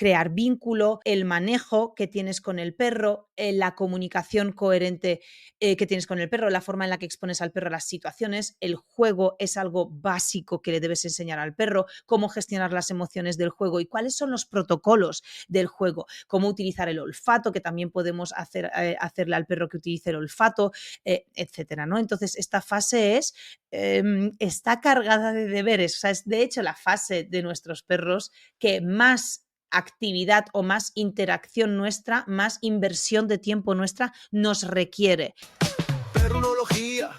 crear vínculo, el manejo que tienes con el perro, la comunicación coherente que tienes con el perro, la forma en la que expones al perro a las situaciones, el juego es algo básico que le debes enseñar al perro, cómo gestionar las emociones del juego y cuáles son los protocolos del juego, cómo utilizar el olfato, que también podemos hacerle al perro que utilice el olfato, etcétera, ¿no? Entonces, esta fase está cargada de deberes, o sea, es de hecho la fase de nuestros perros que más actividad o más interacción nuestra, más inversión de tiempo nuestra nos requiere. Perronología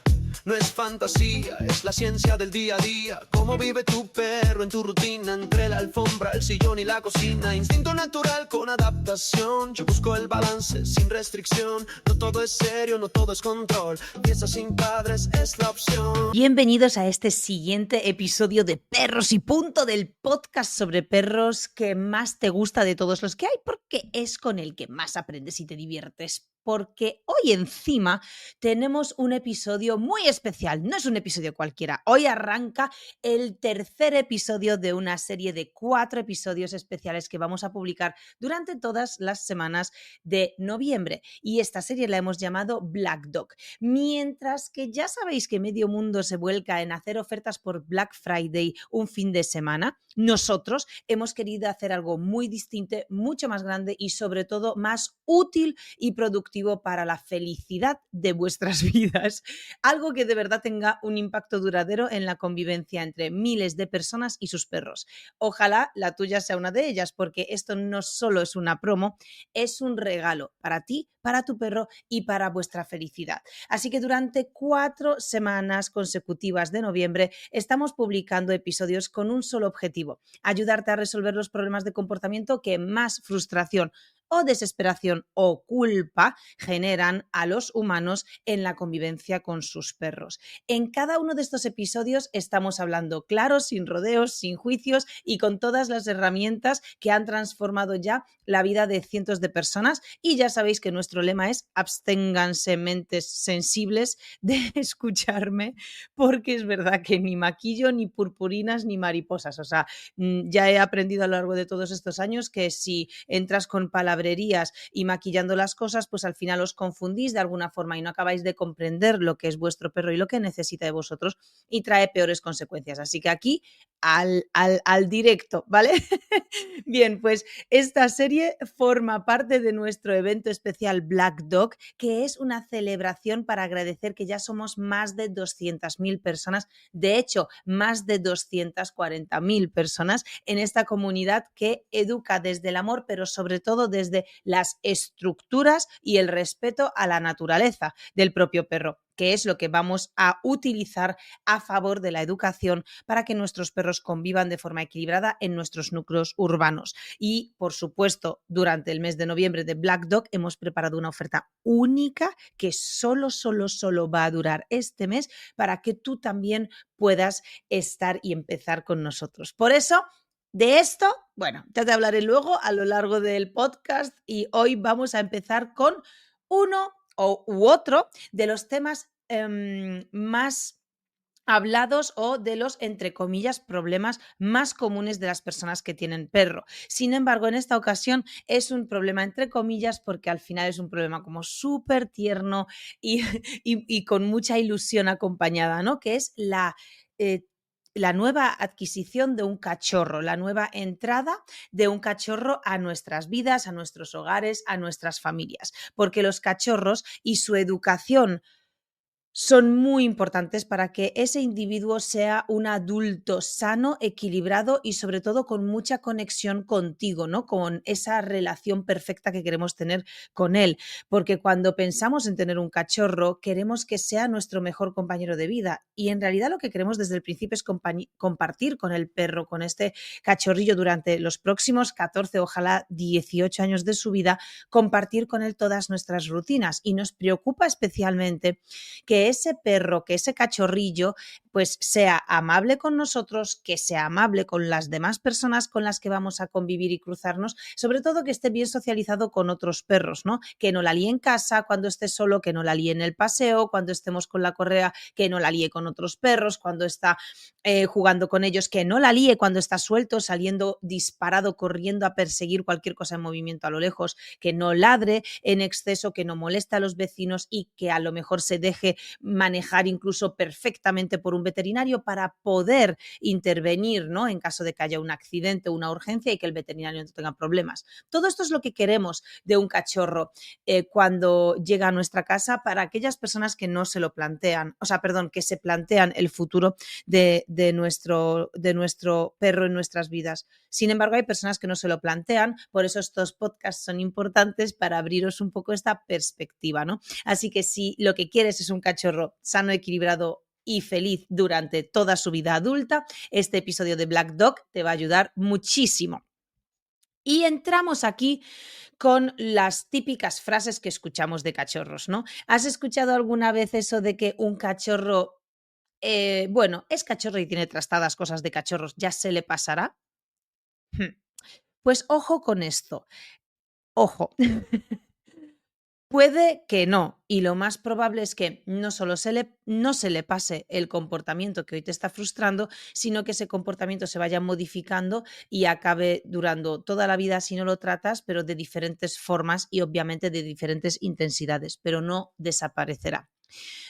no es fantasía, es la ciencia del día a día. Cómo vive tu perro en tu rutina, entre la alfombra, el sillón y la cocina. Instinto natural con adaptación, yo busco el balance sin restricción. No todo es serio, no todo es control, pieza sin padres es la opción. Bienvenidos a este siguiente episodio de Perros y Punto, del podcast sobre perros que más te gusta de todos los que hay, porque es con el que más aprendes y te diviertes. Porque hoy encima tenemos un episodio muy especial, no es un episodio cualquiera. Hoy arranca el tercer episodio de una serie de 4 episodios especiales que vamos a publicar durante todas las semanas de noviembre. Y esta serie la hemos llamado Black Dog. Mientras que ya sabéis que medio mundo se vuelca en hacer ofertas por Black Friday un fin de semana, nosotros hemos querido hacer algo muy distinto, mucho más grande y sobre todo más útil y productivo para la felicidad de vuestras vidas. Algo que de verdad tenga un impacto duradero en la convivencia entre miles de personas y sus perros. Ojalá la tuya sea una de ellas, porque esto no solo es una promo, es un regalo para ti, para tu perro y para vuestra felicidad. Así que durante 4 semanas consecutivas de noviembre estamos publicando episodios con un solo objetivo: ayudarte a resolver los problemas de comportamiento que más frustración o desesperación o culpa generan a los humanos en la convivencia con sus perros. En cada uno de estos episodios estamos hablando claro, sin rodeos, sin juicios y con todas las herramientas que han transformado ya la vida de cientos de personas. Y ya sabéis que nuestro lema es: absténganse mentes sensibles de escucharme, porque es verdad que ni maquillo, ni purpurinas, ni mariposas. O sea, ya he aprendido a lo largo de todos estos años que si entras con palabrerías y maquillando las cosas, pues al final os confundís de alguna forma y no acabáis de comprender lo que es vuestro perro y lo que necesita de vosotros, y trae peores consecuencias. Así que aquí al directo, ¿vale? Bien, pues esta serie forma parte de nuestro evento especial Black Dog, que es una celebración para agradecer que ya somos más de 200.000 personas, de hecho, más de 240.000 personas en esta comunidad que educa desde el amor, pero sobre todo desde las estructuras y el respeto a la naturaleza del propio perro, que es lo que vamos a utilizar a favor de la educación para que nuestros perros convivan de forma equilibrada en nuestros núcleos urbanos. Y, por supuesto, durante el mes de noviembre de Black Dog hemos preparado una oferta única que solo va a durar este mes para que tú también puedas estar y empezar con nosotros. Por eso, de esto, bueno, ya te hablaré luego a lo largo del podcast, y hoy vamos a empezar con uno u otro de los temas más hablados o de los, entre comillas, problemas más comunes de las personas que tienen perro. Sin embargo, en esta ocasión es un problema entre comillas porque al final es un problema como súper tierno y con mucha ilusión acompañada, ¿no? Que es la nueva adquisición de un cachorro, la nueva entrada de un cachorro a nuestras vidas, a nuestros hogares, a nuestras familias. Porque los cachorros y su educación son muy importantes para que ese individuo sea un adulto sano, equilibrado y sobre todo con mucha conexión contigo, ¿no? Con esa relación perfecta que queremos tener con él. Porque cuando pensamos en tener un cachorro, queremos que sea nuestro mejor compañero de vida. Y en realidad lo que queremos desde el principio es compartir con el perro, con este cachorrillo durante los próximos 14, ojalá 18 años de su vida, compartir con él todas nuestras rutinas. Y nos preocupa especialmente que ese perro, que ese cachorrillo pues sea amable con nosotros, que sea amable con las demás personas con las que vamos a convivir y cruzarnos, sobre todo que esté bien socializado con otros perros, ¿no? Que no la líe en casa cuando esté solo, que no la líe en el paseo, cuando estemos con la correa, que no la líe con otros perros, cuando está jugando con ellos, que no la líe cuando está suelto, saliendo disparado, corriendo a perseguir cualquier cosa en movimiento a lo lejos, que no ladre en exceso, que no moleste a los vecinos y que a lo mejor se deje manejar incluso perfectamente por un veterinario para poder intervenir, ¿no? En caso de que haya un accidente o una urgencia y que el veterinario no tenga problemas. Todo esto es lo que queremos de un cachorro cuando llega a nuestra casa para aquellas personas que no se lo plantean, o sea, perdón, que se plantean el futuro de nuestro perro en nuestras vidas. Sin embargo, hay personas que no se lo plantean, por eso estos podcasts son importantes para abriros un poco esta perspectiva, ¿no? Así que si lo que quieres es un cachorro sano, equilibrado y feliz durante toda su vida adulta, este episodio de Black Dog te va a ayudar muchísimo. Y entramos aquí con las típicas frases que escuchamos de cachorros, ¿no? ¿Has escuchado alguna vez eso de que un cachorro, bueno, es cachorro y tiene trastadas cosas de cachorros, ya se le pasará? Pues ojo con esto, ojo. Puede que no, y lo más probable es que no solo no se le pase el comportamiento que hoy te está frustrando, sino que ese comportamiento se vaya modificando y acabe durando toda la vida si no lo tratas, pero de diferentes formas y obviamente de diferentes intensidades, pero no desaparecerá.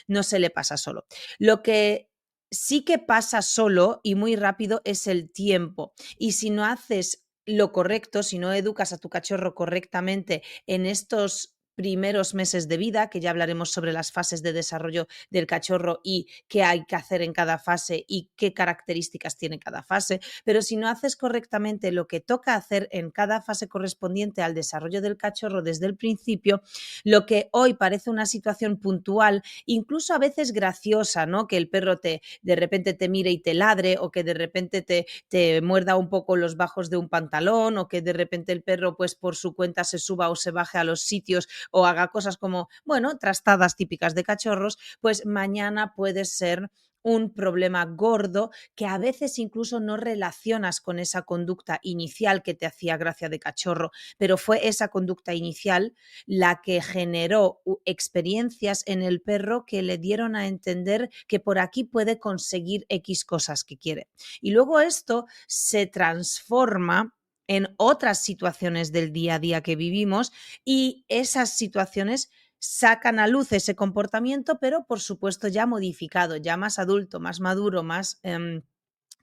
No se le pasa solo. Lo que sí que pasa solo y muy rápido es el tiempo. Y si no haces lo correcto, si no educas a tu cachorro correctamente en estos primeros meses de vida, que ya hablaremos sobre las fases de desarrollo del cachorro y qué hay que hacer en cada fase y qué características tiene cada fase, pero si no haces correctamente lo que toca hacer en cada fase correspondiente al desarrollo del cachorro desde el principio, lo que hoy parece una situación puntual, incluso a veces graciosa, ¿no? Que el perro de repente te mire y te ladre, o que de repente te muerda un poco los bajos de un pantalón, o que de repente el perro pues por su cuenta se suba o se baje a los sitios o haga cosas como, bueno, trastadas típicas de cachorros, pues mañana puede ser un problema gordo que a veces incluso no relacionas con esa conducta inicial que te hacía gracia de cachorro, pero fue esa conducta inicial la que generó experiencias en el perro que le dieron a entender que por aquí puede conseguir X cosas que quiere. Y luego esto se transforma en otras situaciones del día a día que vivimos y esas situaciones sacan a luz ese comportamiento, pero por supuesto ya modificado, ya más adulto, más maduro, más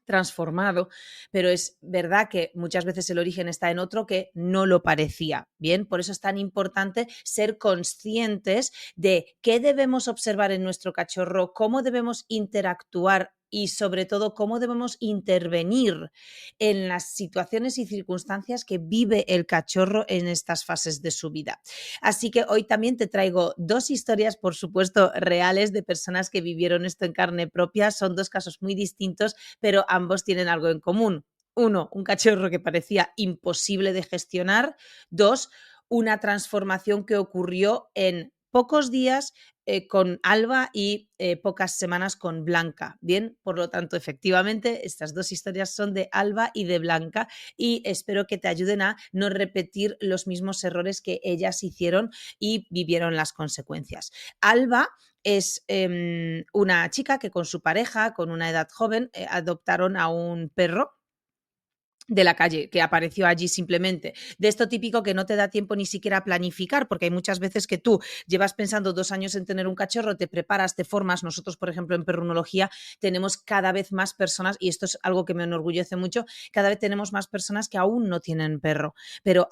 transformado, pero es verdad que muchas veces el origen está en otro que no lo parecía. Bien, por eso es tan importante ser conscientes de qué debemos observar en nuestro cachorro, cómo debemos interactuar y sobre todo cómo debemos intervenir en las situaciones y circunstancias que vive el cachorro en estas fases de su vida. Así que hoy también te traigo dos historias, por supuesto, reales de personas que vivieron esto en carne propia. Son dos casos muy distintos, pero ambos tienen algo en común. Uno, un cachorro que parecía imposible de gestionar. Dos, una transformación que ocurrió en pocos días con Alba y pocas semanas con Blanca. Bien, por lo tanto, efectivamente, estas dos historias son de Alba y de Blanca y espero que te ayuden a no repetir los mismos errores que ellas hicieron y vivieron las consecuencias. Alba es una chica que con su pareja, con una edad joven, adoptaron a un perro de la calle, que apareció allí simplemente. De esto típico que no te da tiempo ni siquiera a planificar, porque hay muchas veces que tú llevas pensando 2 años en tener un cachorro, te preparas, te formas. Nosotros, por ejemplo, en Perrunología tenemos cada vez más personas, y esto es algo que me enorgullece mucho, cada vez tenemos más personas que aún no tienen perro, pero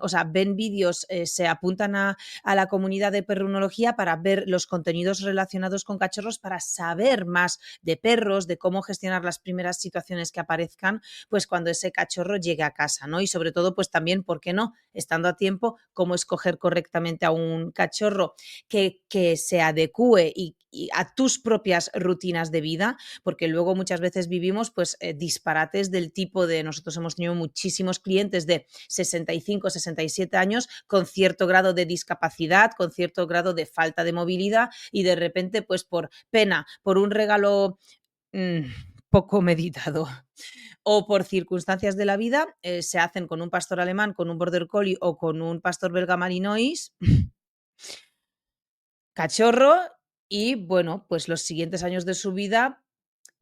o sea, ven vídeos, se apuntan a la comunidad de Perrunología para ver los contenidos relacionados con cachorros, para saber más de perros, de cómo gestionar las primeras situaciones que aparezcan, pues cuando ese cachorro llegue a casa, ¿no? Y sobre todo, pues también, ¿por qué no? Estando a tiempo, cómo escoger correctamente a un cachorro que se adecúe y a tus propias rutinas de vida, porque luego muchas veces vivimos pues disparates del tipo de, nosotros hemos tenido muchísimos clientes de 65, 67 años con cierto grado de discapacidad, con cierto grado de falta de movilidad y de repente pues por pena, por un regalo mm, poco meditado o por circunstancias de la vida, se hacen con un pastor alemán, con un border collie o con un pastor belga malinois cachorro y bueno, pues los siguientes años de su vida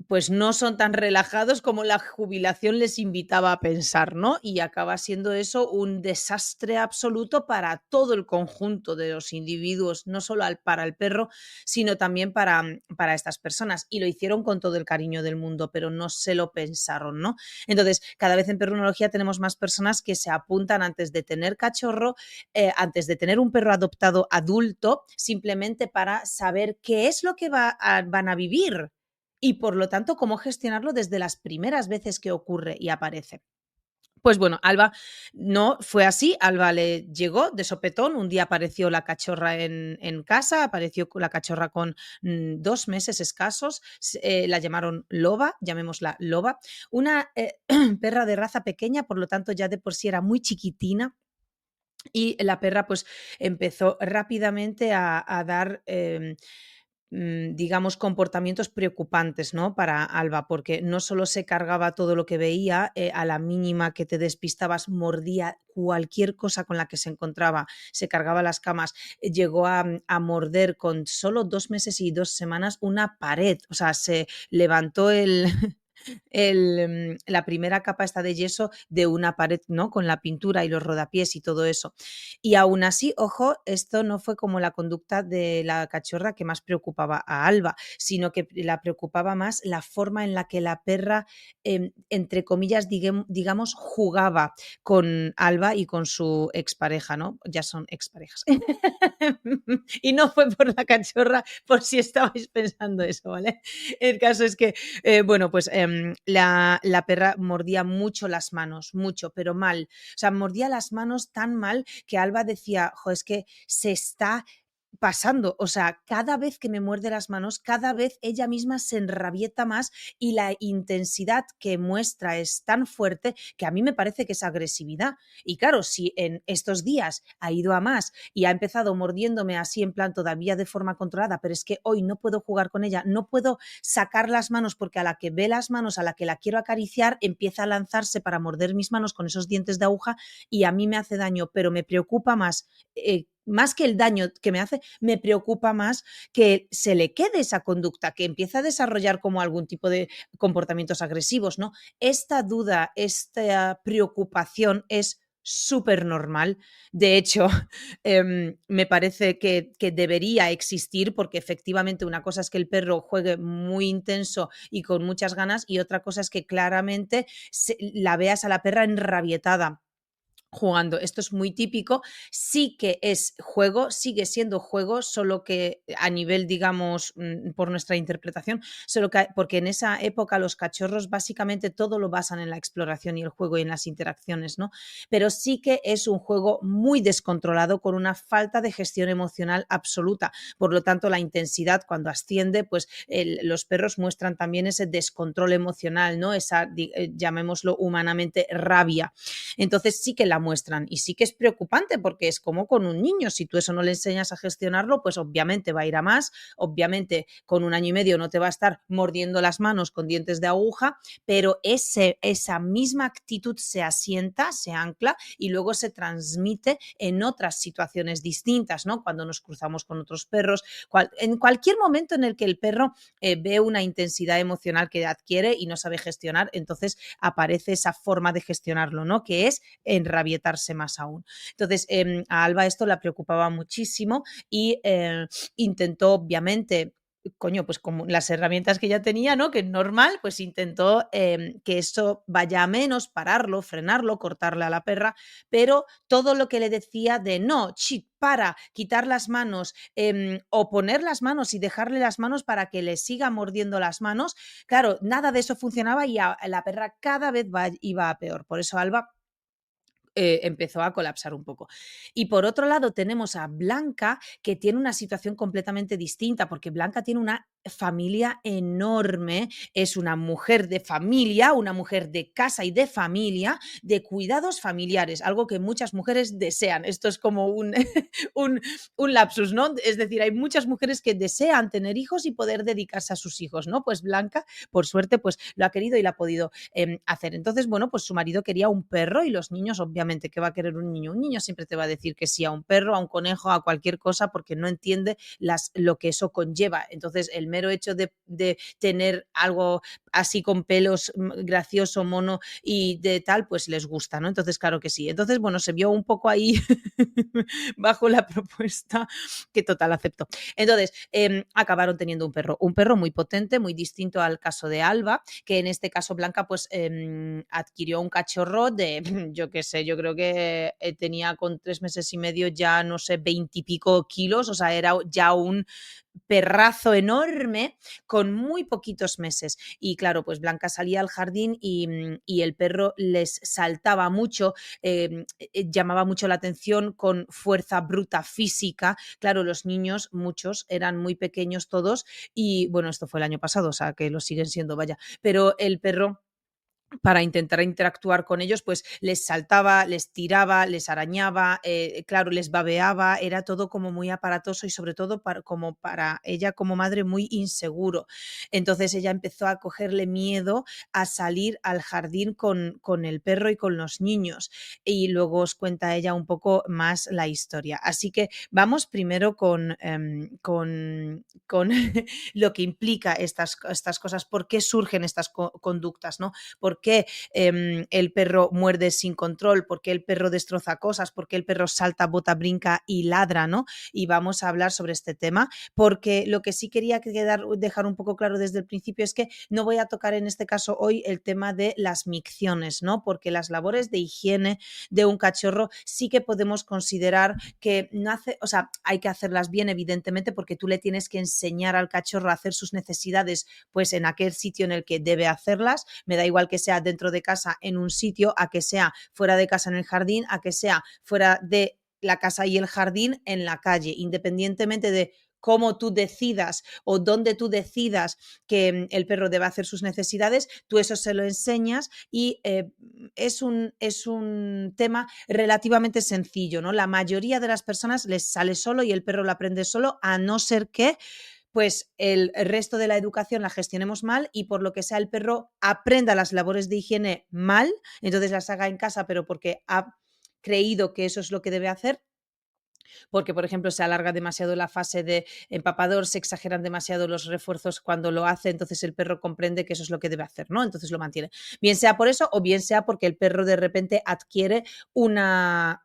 pues no son tan relajados como la jubilación les invitaba a pensar, ¿no? Y acaba siendo eso un desastre absoluto para todo el conjunto de los individuos, no solo para el perro, sino también para estas personas. Y lo hicieron con todo el cariño del mundo, pero no se lo pensaron, ¿no? Entonces, cada vez en perrunología tenemos más personas que se apuntan antes de tener cachorro, antes de tener un perro adoptado adulto, simplemente para saber qué es lo que van a vivir y por lo tanto cómo gestionarlo desde las primeras veces que ocurre y aparece. Pues bueno, Alba no fue así, Alba le llegó de sopetón, un día apareció la cachorra en casa, apareció la cachorra con 2 meses escasos, la llamaron Loba, llamémosla Loba, una perra de raza pequeña, por lo tanto ya de por sí era muy chiquitina, y la perra pues empezó rápidamente a dar digamos, comportamientos preocupantes, ¿no? Para Alba, porque no solo se cargaba todo lo que veía, a la mínima que te despistabas, mordía cualquier cosa con la que se encontraba, se cargaba las camas, llegó a morder con solo 2 meses y 2 semanas una pared, o sea, se levantó la primera capa esta de yeso de una pared, ¿no? Con la pintura y los rodapiés y todo eso. Y aún así, ojo, esto no fue como la conducta de la cachorra que más preocupaba a Alba, sino que la preocupaba más la forma en la que la perra, entre comillas, digamos, jugaba con Alba y con su expareja, ¿no? Ya son exparejas. Y no fue por la cachorra, por si estabais pensando eso, ¿vale? El caso es que bueno, pues la perra mordía mucho las manos, mucho, pero mal. O sea, mordía las manos tan mal que Alba decía, jo, es que se está pasando, o sea, cada vez que me muerde las manos, cada vez ella misma se enrabieta más y la intensidad que muestra es tan fuerte que a mí me parece que es agresividad. Y claro, si en estos días ha ido a más y ha empezado mordiéndome así en plan todavía de forma controlada, pero es que hoy no puedo jugar con ella, no puedo sacar las manos porque a la que ve las manos, a la que la quiero acariciar, empieza a lanzarse para morder mis manos con esos dientes de aguja y a mí me hace daño, pero me preocupa más que el daño que me hace, me preocupa más que se le quede esa conducta, que empieza a desarrollar como algún tipo de comportamientos agresivos, ¿no? Esta duda, esta preocupación es súper normal. De hecho, me parece que debería existir porque efectivamente una cosa es que el perro juegue muy intenso y con muchas ganas y otra cosa es que claramente la veas a la perra enrabietada jugando. Esto es muy típico, sí que es juego, sigue siendo juego, solo que a nivel, digamos, por nuestra interpretación, solo que porque en esa época los cachorros básicamente todo lo basan en la exploración y el juego y en las interacciones, ¿no? Pero sí que es un juego muy descontrolado con una falta de gestión emocional absoluta. Por lo tanto, la intensidad cuando asciende, pues los perros muestran también ese descontrol emocional, ¿no? Esa, llamémoslo humanamente, rabia. Entonces sí que la muestran y sí que es preocupante porque es como con un niño, si tú eso no le enseñas a gestionarlo, pues obviamente va a ir a más, obviamente con 1 año y medio no te va a estar mordiendo las manos con dientes de aguja, pero esa misma actitud se asienta, se ancla y luego se transmite en otras situaciones distintas, ¿no? Cuando nos cruzamos con otros perros, en cualquier momento en el que el perro ve una intensidad emocional que adquiere y no sabe gestionar, entonces aparece esa forma de gestionarlo, ¿no? Que es enrabietarse más aún. Entonces, a Alba esto la preocupaba muchísimo y intentó, obviamente, coño, pues como las herramientas que ya tenía, ¿no? Que es normal, pues intentó que esto vaya a menos, pararlo, frenarlo, cortarle a la perra, pero todo lo que le decía de no, para, quitar las manos o poner las manos y dejarle las manos para que le siga mordiendo las manos, claro, nada de eso funcionaba y la perra cada vez iba a peor. Por eso Alba empezó a colapsar un poco. Y por otro lado tenemos a Blanca, que tiene una situación completamente distinta, porque Blanca tiene una familia enorme, es una mujer de familia, una mujer de casa y de familia, de cuidados familiares, algo que muchas mujeres desean. Esto es como un, un, un lapsus, ¿no? Es decir, hay muchas mujeres que desean tener hijos y poder dedicarse a sus hijos, ¿no? Pues Blanca, por suerte, pues lo ha querido y lo ha podido hacer. Entonces, bueno, pues su marido quería un perro y los niños, obviamente, ¿qué va a querer un niño? Un niño siempre te va a decir que sí a un perro, a un conejo, a cualquier cosa, porque no entiende lo que eso conlleva. Entonces, el mero hecho de tener algo así con pelos gracioso, mono y de tal, pues les gusta, ¿no? Entonces, claro que sí. Entonces, bueno, se vio un poco ahí bajo la propuesta que total aceptó. Entonces, acabaron teniendo un perro muy potente, muy distinto al caso de Alba, que en este caso Blanca pues adquirió un cachorro de, yo qué sé, yo creo que tenía con 3 meses y medio ya, no sé, 20 y pico kilos, o sea, era ya un perrazo enorme con muy poquitos meses. Y claro, pues Blanca salía al jardín y el perro les saltaba mucho, llamaba mucho la atención con fuerza bruta física. Claro, los niños, muchos, eran muy pequeños todos y bueno, esto fue el año pasado, o sea, que lo siguen siendo, vaya, pero el perro para intentar interactuar con ellos, pues les saltaba, les tiraba, les arañaba, claro, les babeaba, era todo como muy aparatoso y sobre todo como para ella como madre muy inseguro. Entonces ella empezó a cogerle miedo a salir al jardín con el perro y con los niños y luego os cuenta ella un poco más la historia. Así que vamos primero con lo que implica estas cosas, por qué surgen estas conductas, ¿no? ¿Por qué el perro muerde sin control? ¿Por qué el perro destroza cosas? ¿Por qué el perro salta, bota, brinca y ladra? ¿No? Y vamos a hablar sobre este tema, porque lo que sí quería dejar un poco claro desde el principio es que no voy a tocar en este caso hoy el tema de las micciones, ¿no? Porque las labores de higiene de un cachorro sí que podemos considerar que no hace, o sea, hay que hacerlas bien, evidentemente, porque tú le tienes que enseñar al cachorro a hacer sus necesidades pues en aquel sitio en el que debe hacerlas. Me da igual que sea dentro de casa en un sitio, a que sea fuera de casa en el jardín, a que sea fuera de la casa y el jardín en la calle, independientemente de cómo tú decidas o dónde tú decidas que el perro debe hacer sus necesidades, tú eso se lo enseñas y es un tema relativamente sencillo, ¿no? La mayoría de las personas les sale solo y el perro lo aprende solo, a no ser que pues el resto de la educación la gestionemos mal y por lo que sea el perro aprenda las labores de higiene mal, entonces las haga en casa, pero porque ha creído que eso es lo que debe hacer, porque, por ejemplo, se alarga demasiado la fase de empapador, se exageran demasiado los refuerzos cuando lo hace, entonces el perro comprende que eso es lo que debe hacer, ¿no? Entonces lo mantiene. Bien sea por eso o bien sea porque el perro de repente adquiere unos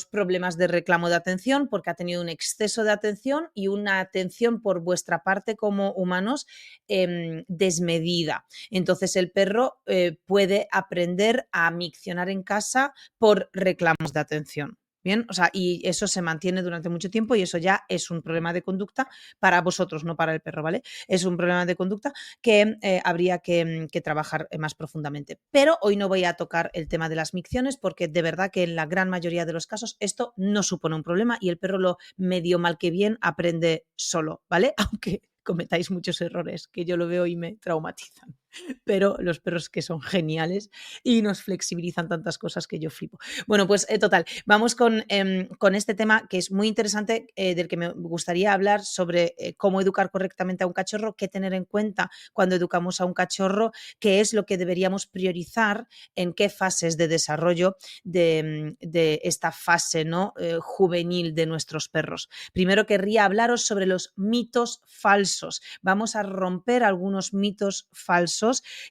problemas de reclamo de atención porque ha tenido un exceso de atención y una atención por vuestra parte como humanos desmedida. Entonces el perro puede aprender a miccionar en casa por reclamos de atención. Bien, o sea, y eso se mantiene durante mucho tiempo y eso ya es un problema de conducta para vosotros, no para el perro, ¿vale? Es un problema de conducta que habría que trabajar más profundamente. Pero hoy no voy a tocar el tema de las micciones porque de verdad que en la gran mayoría de los casos esto no supone un problema y el perro lo medio mal que bien aprende solo, ¿vale? Aunque cometáis muchos errores que yo lo veo y me traumatizan. Pero los perros que son geniales y nos flexibilizan tantas cosas que yo flipo. Bueno, pues total, vamos con este tema que es muy interesante, del que me gustaría hablar sobre cómo educar correctamente a un cachorro, qué tener en cuenta cuando educamos a un cachorro, qué es lo que deberíamos priorizar, en qué fases de desarrollo de esta fase, ¿no? Juvenil de nuestros perros. Primero querría hablaros sobre los mitos falsos. Vamos a romper algunos mitos falsos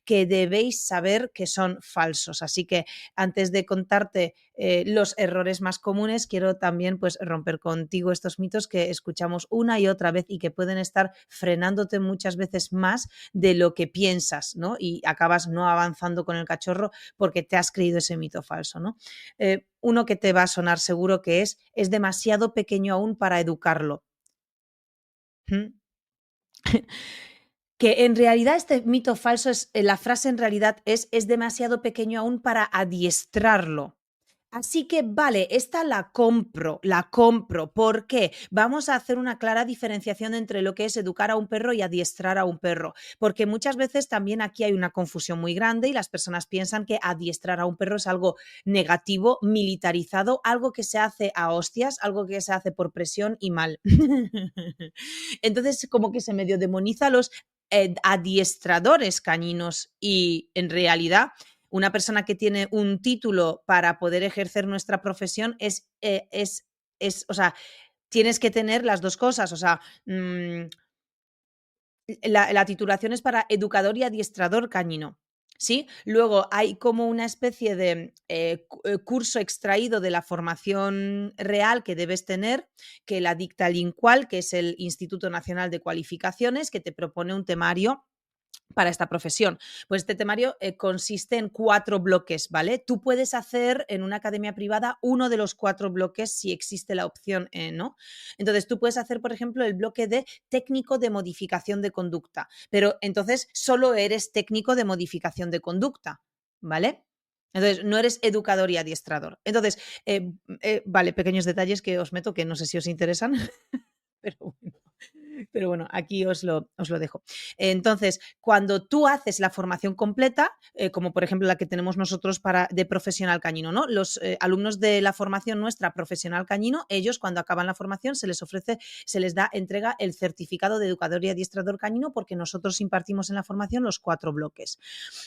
que debéis saber que son falsos. Así que antes de contarte los errores más comunes, quiero también pues romper contigo estos mitos que escuchamos una y otra vez y que pueden estar frenándote muchas veces más de lo que piensas, ¿no? Y acabas no avanzando con el cachorro porque te has creído ese mito falso, ¿no? Uno que te va a sonar seguro que es demasiado pequeño aún para educarlo. ¿Mm? Que en realidad este mito falso es, la frase en realidad es demasiado pequeño aún para adiestrarlo. Así que vale, esta la compro. ¿Por qué? Vamos a hacer una clara diferenciación entre lo que es educar a un perro y adiestrar a un perro, porque muchas veces también aquí hay una confusión muy grande y las personas piensan que adiestrar a un perro es algo negativo, militarizado, algo que se hace a hostias, algo que se hace por presión y mal. Entonces, como que se medio demoniza a los adiestradores caninos y en realidad una persona que tiene un título para poder ejercer nuestra profesión o sea, tienes que tener las dos cosas, o sea, la titulación es para educador y adiestrador canino. ¿Sí? Luego hay como una especie de curso extraído de la formación real que debes tener, que la dicta el INCUAL, que es el Instituto Nacional de Cualificaciones, que te propone un temario para esta profesión. Pues este temario consiste en 4 bloques, ¿vale? Tú puedes hacer en una academia privada uno de los 4 bloques si existe la opción, ¿no? Entonces tú puedes hacer, por ejemplo, el bloque de técnico de modificación de conducta, pero entonces solo eres técnico de modificación de conducta, ¿vale? Entonces, no eres educador y adiestrador. Entonces, vale, pequeños detalles que os meto que no sé si os interesan, pero bueno. Pero bueno, aquí os lo dejo. Entonces, cuando tú haces la formación completa, como por ejemplo la que tenemos nosotros de profesional cañino, ¿no? Los alumnos de la formación nuestra profesional cañino, ellos cuando acaban la formación se les entrega el certificado de educador y adiestrador cañino porque nosotros impartimos en la formación los 4 bloques.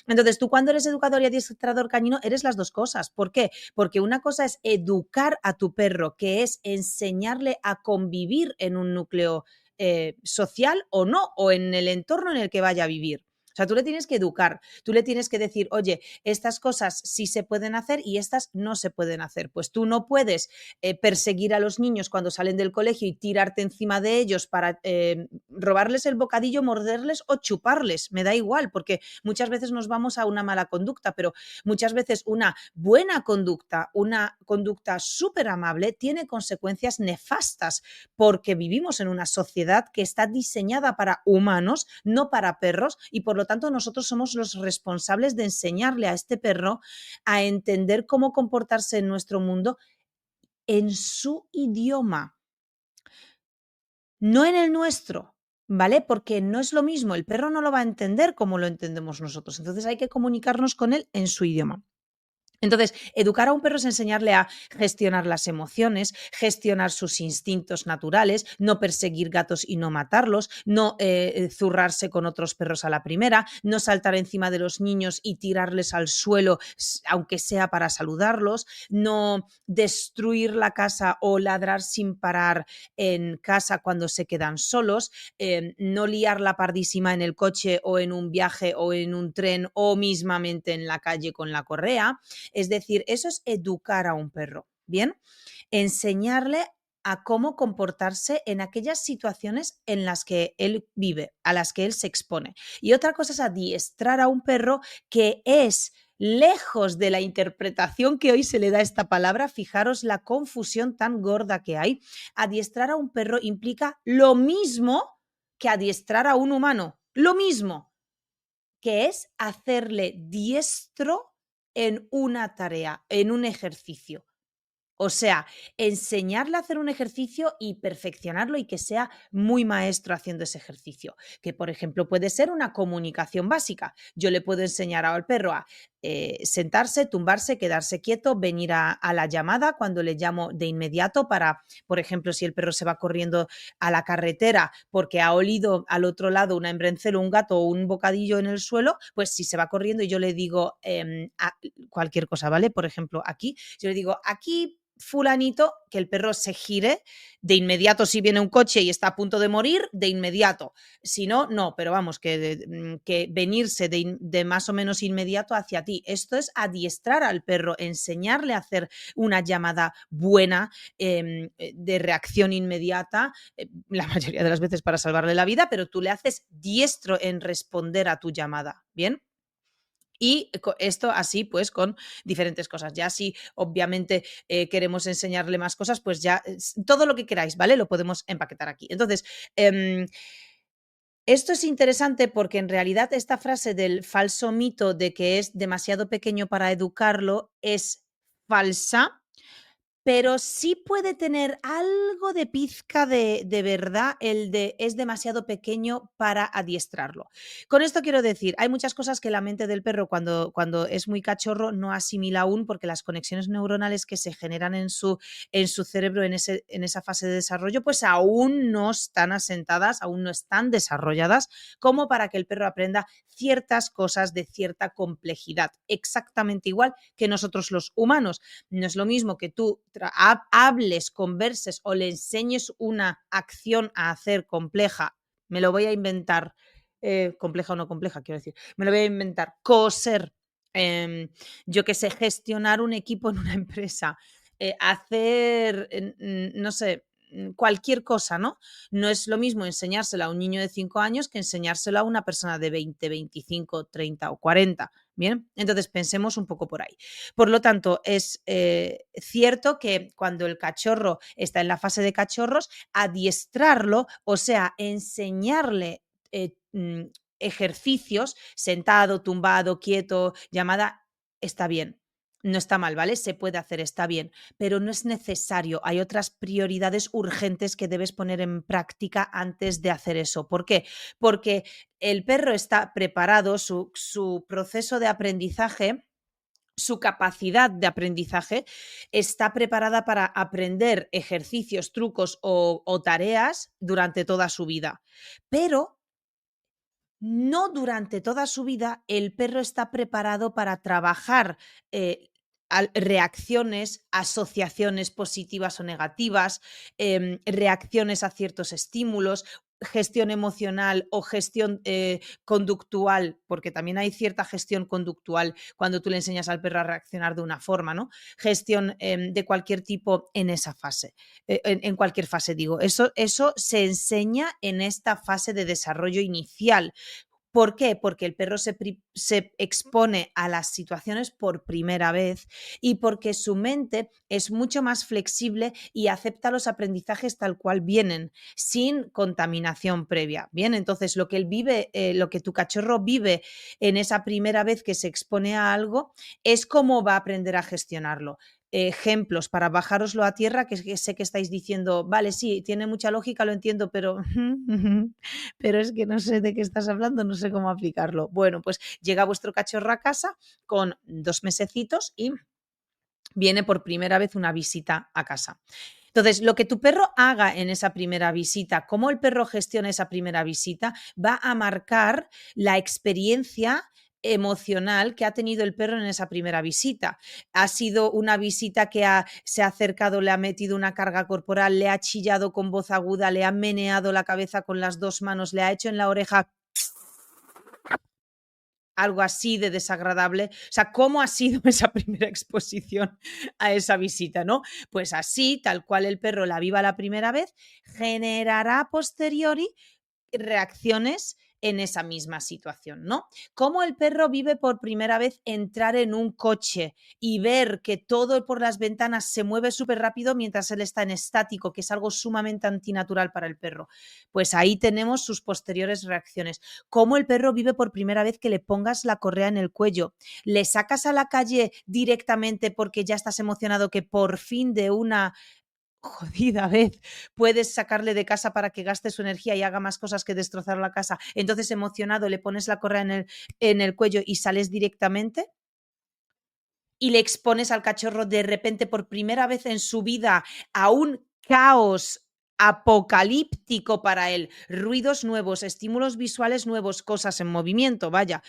Entonces, tú cuando eres educador y adiestrador cañino, eres las dos cosas. ¿Por qué? Porque una cosa es educar a tu perro, que es enseñarle a convivir en un núcleo social o no, o en el entorno en el que vaya a vivir. O sea, tú le tienes que educar, tú le tienes que decir, oye, estas cosas sí se pueden hacer y estas no se pueden hacer. Pues tú no puedes perseguir a los niños cuando salen del colegio y tirarte encima de ellos para robarles el bocadillo, morderles o chuparles. Me da igual, porque muchas veces nos vamos a una mala conducta, pero muchas veces una buena conducta, una conducta súper amable, tiene consecuencias nefastas porque vivimos en una sociedad que está diseñada para humanos, no para perros, y por lo tanto nosotros somos los responsables de enseñarle a este perro a entender cómo comportarse en nuestro mundo en su idioma, no en el nuestro, ¿vale? Porque no es lo mismo, el perro no lo va a entender como lo entendemos nosotros, entonces hay que comunicarnos con él en su idioma. Entonces, educar a un perro es enseñarle a gestionar las emociones, gestionar sus instintos naturales, no perseguir gatos y no matarlos, no zurrarse con otros perros a la primera, no saltar encima de los niños y tirarles al suelo, aunque sea para saludarlos, no destruir la casa o ladrar sin parar en casa cuando se quedan solos, no liar la pardísima en el coche o en un viaje o en un tren o mismamente en la calle con la correa. Es decir, eso es educar a un perro, ¿bien? Enseñarle a cómo comportarse en aquellas situaciones en las que él vive, a las que él se expone. Y otra cosa es adiestrar a un perro, que es, lejos de la interpretación que hoy se le da a esta palabra, fijaros la confusión tan gorda que hay. Adiestrar a un perro implica lo mismo que adiestrar a un humano, lo mismo, que es hacerle diestro en una tarea, en un ejercicio. O sea, enseñarle a hacer un ejercicio y perfeccionarlo y que sea muy maestro haciendo ese ejercicio. Que, por ejemplo, puede ser una comunicación básica. Yo le puedo enseñar al perro a sentarse, tumbarse, quedarse quieto, venir a la llamada cuando le llamo de inmediato para, por ejemplo, si el perro se va corriendo a la carretera porque ha olido al otro lado una embrencelo, un gato o un bocadillo en el suelo, pues si se va corriendo y yo le digo cualquier cosa, ¿vale? Por ejemplo, aquí, yo le digo, aquí fulanito, que el perro se gire de inmediato. Si viene un coche y está a punto de morir, de inmediato. Si no, no, pero vamos, que venirse de más o menos inmediato hacia ti. Esto es adiestrar al perro, enseñarle a hacer una llamada buena, de reacción inmediata, la mayoría de las veces para salvarle la vida, pero tú le haces diestro en responder a tu llamada, ¿bien? Y esto así pues con diferentes cosas. Ya si obviamente queremos enseñarle más cosas, pues ya todo lo que queráis, ¿vale? Lo podemos empaquetar aquí. Entonces, esto es interesante porque en realidad esta frase del falso mito de que es demasiado pequeño para educarlo es falsa, pero sí puede tener algo de pizca de verdad el de es demasiado pequeño para adiestrarlo. Con esto quiero decir, hay muchas cosas que la mente del perro cuando es muy cachorro no asimila aún porque las conexiones neuronales que se generan en su cerebro en esa fase de desarrollo pues aún no están asentadas, aún no están desarrolladas como para que el perro aprenda ciertas cosas de cierta complejidad, exactamente igual que nosotros los humanos. No es lo mismo que tú hables, converses o le enseñes una acción a hacer compleja, me lo voy a inventar, compleja o no compleja, quiero decir, me lo voy a inventar, coser, yo que sé, gestionar un equipo en una empresa, hacer, no sé, cualquier cosa, ¿no? No es lo mismo enseñárselo a un niño de 5 años que enseñárselo a una persona de 20, 25, 30 o 40. Bien, entonces pensemos un poco por ahí. Por lo tanto, es cierto que cuando el cachorro está en la fase de cachorros, adiestrarlo, o sea, enseñarle ejercicios, sentado, tumbado, quieto, llamada, está bien. No está mal, ¿vale? Se puede hacer, está bien, pero no es necesario. Hay otras prioridades urgentes que debes poner en práctica antes de hacer eso. ¿Por qué? Porque el perro está preparado, su proceso de aprendizaje, su capacidad de aprendizaje está preparada para aprender ejercicios, trucos o tareas durante toda su vida. Pero no durante toda su vida el perro está preparado para trabajar reacciones, asociaciones positivas o negativas, reacciones a ciertos estímulos, gestión emocional o gestión conductual, porque también hay cierta gestión conductual cuando tú le enseñas al perro a reaccionar de una forma, ¿no? Gestión de cualquier tipo en esa fase, en cualquier fase digo. Eso se enseña en esta fase de desarrollo inicial. ¿Por qué? Porque el perro se expone a las situaciones por primera vez y porque su mente es mucho más flexible y acepta los aprendizajes tal cual vienen, sin contaminación previa. Bien, entonces lo que él vive, lo que tu cachorro vive en esa primera vez que se expone a algo, es cómo va a aprender a gestionarlo. Ejemplos para bajároslo a tierra, que sé que estáis diciendo, vale, sí, tiene mucha lógica, lo entiendo, pero pero es que no sé de qué estás hablando, no sé cómo aplicarlo. Bueno, pues llega vuestro cachorro a casa con 2 mesecitos y viene por primera vez una visita a casa. Entonces, lo que tu perro haga en esa primera visita, cómo el perro gestiona esa primera visita, va a marcar la experiencia emocional que ha tenido el perro en esa primera visita. Ha sido una visita que se ha acercado, le ha metido una carga corporal, le ha chillado con voz aguda, le ha meneado la cabeza con las 2 manos, le ha hecho en la oreja algo así de desagradable. O sea, ¿cómo ha sido esa primera exposición a esa visita, no? Pues así, tal cual el perro la viva la primera vez, generará a posteriori reacciones en esa misma situación, ¿no? Cómo el perro vive por primera vez entrar en un coche y ver que todo por las ventanas se mueve súper rápido mientras él está en estático, que es algo sumamente antinatural para el perro. Pues ahí tenemos sus posteriores reacciones. Cómo el perro vive por primera vez que le pongas la correa en el cuello, le sacas a la calle directamente porque ya estás emocionado que por fin de una jodida vez puedes sacarle de casa para que gaste su energía y haga más cosas que destrozar la casa. Entonces, emocionado, le pones la correa en el cuello y sales directamente y le expones al cachorro de repente por primera vez en su vida a un caos apocalíptico para él, ruidos nuevos, estímulos visuales nuevos, cosas en movimiento, vaya,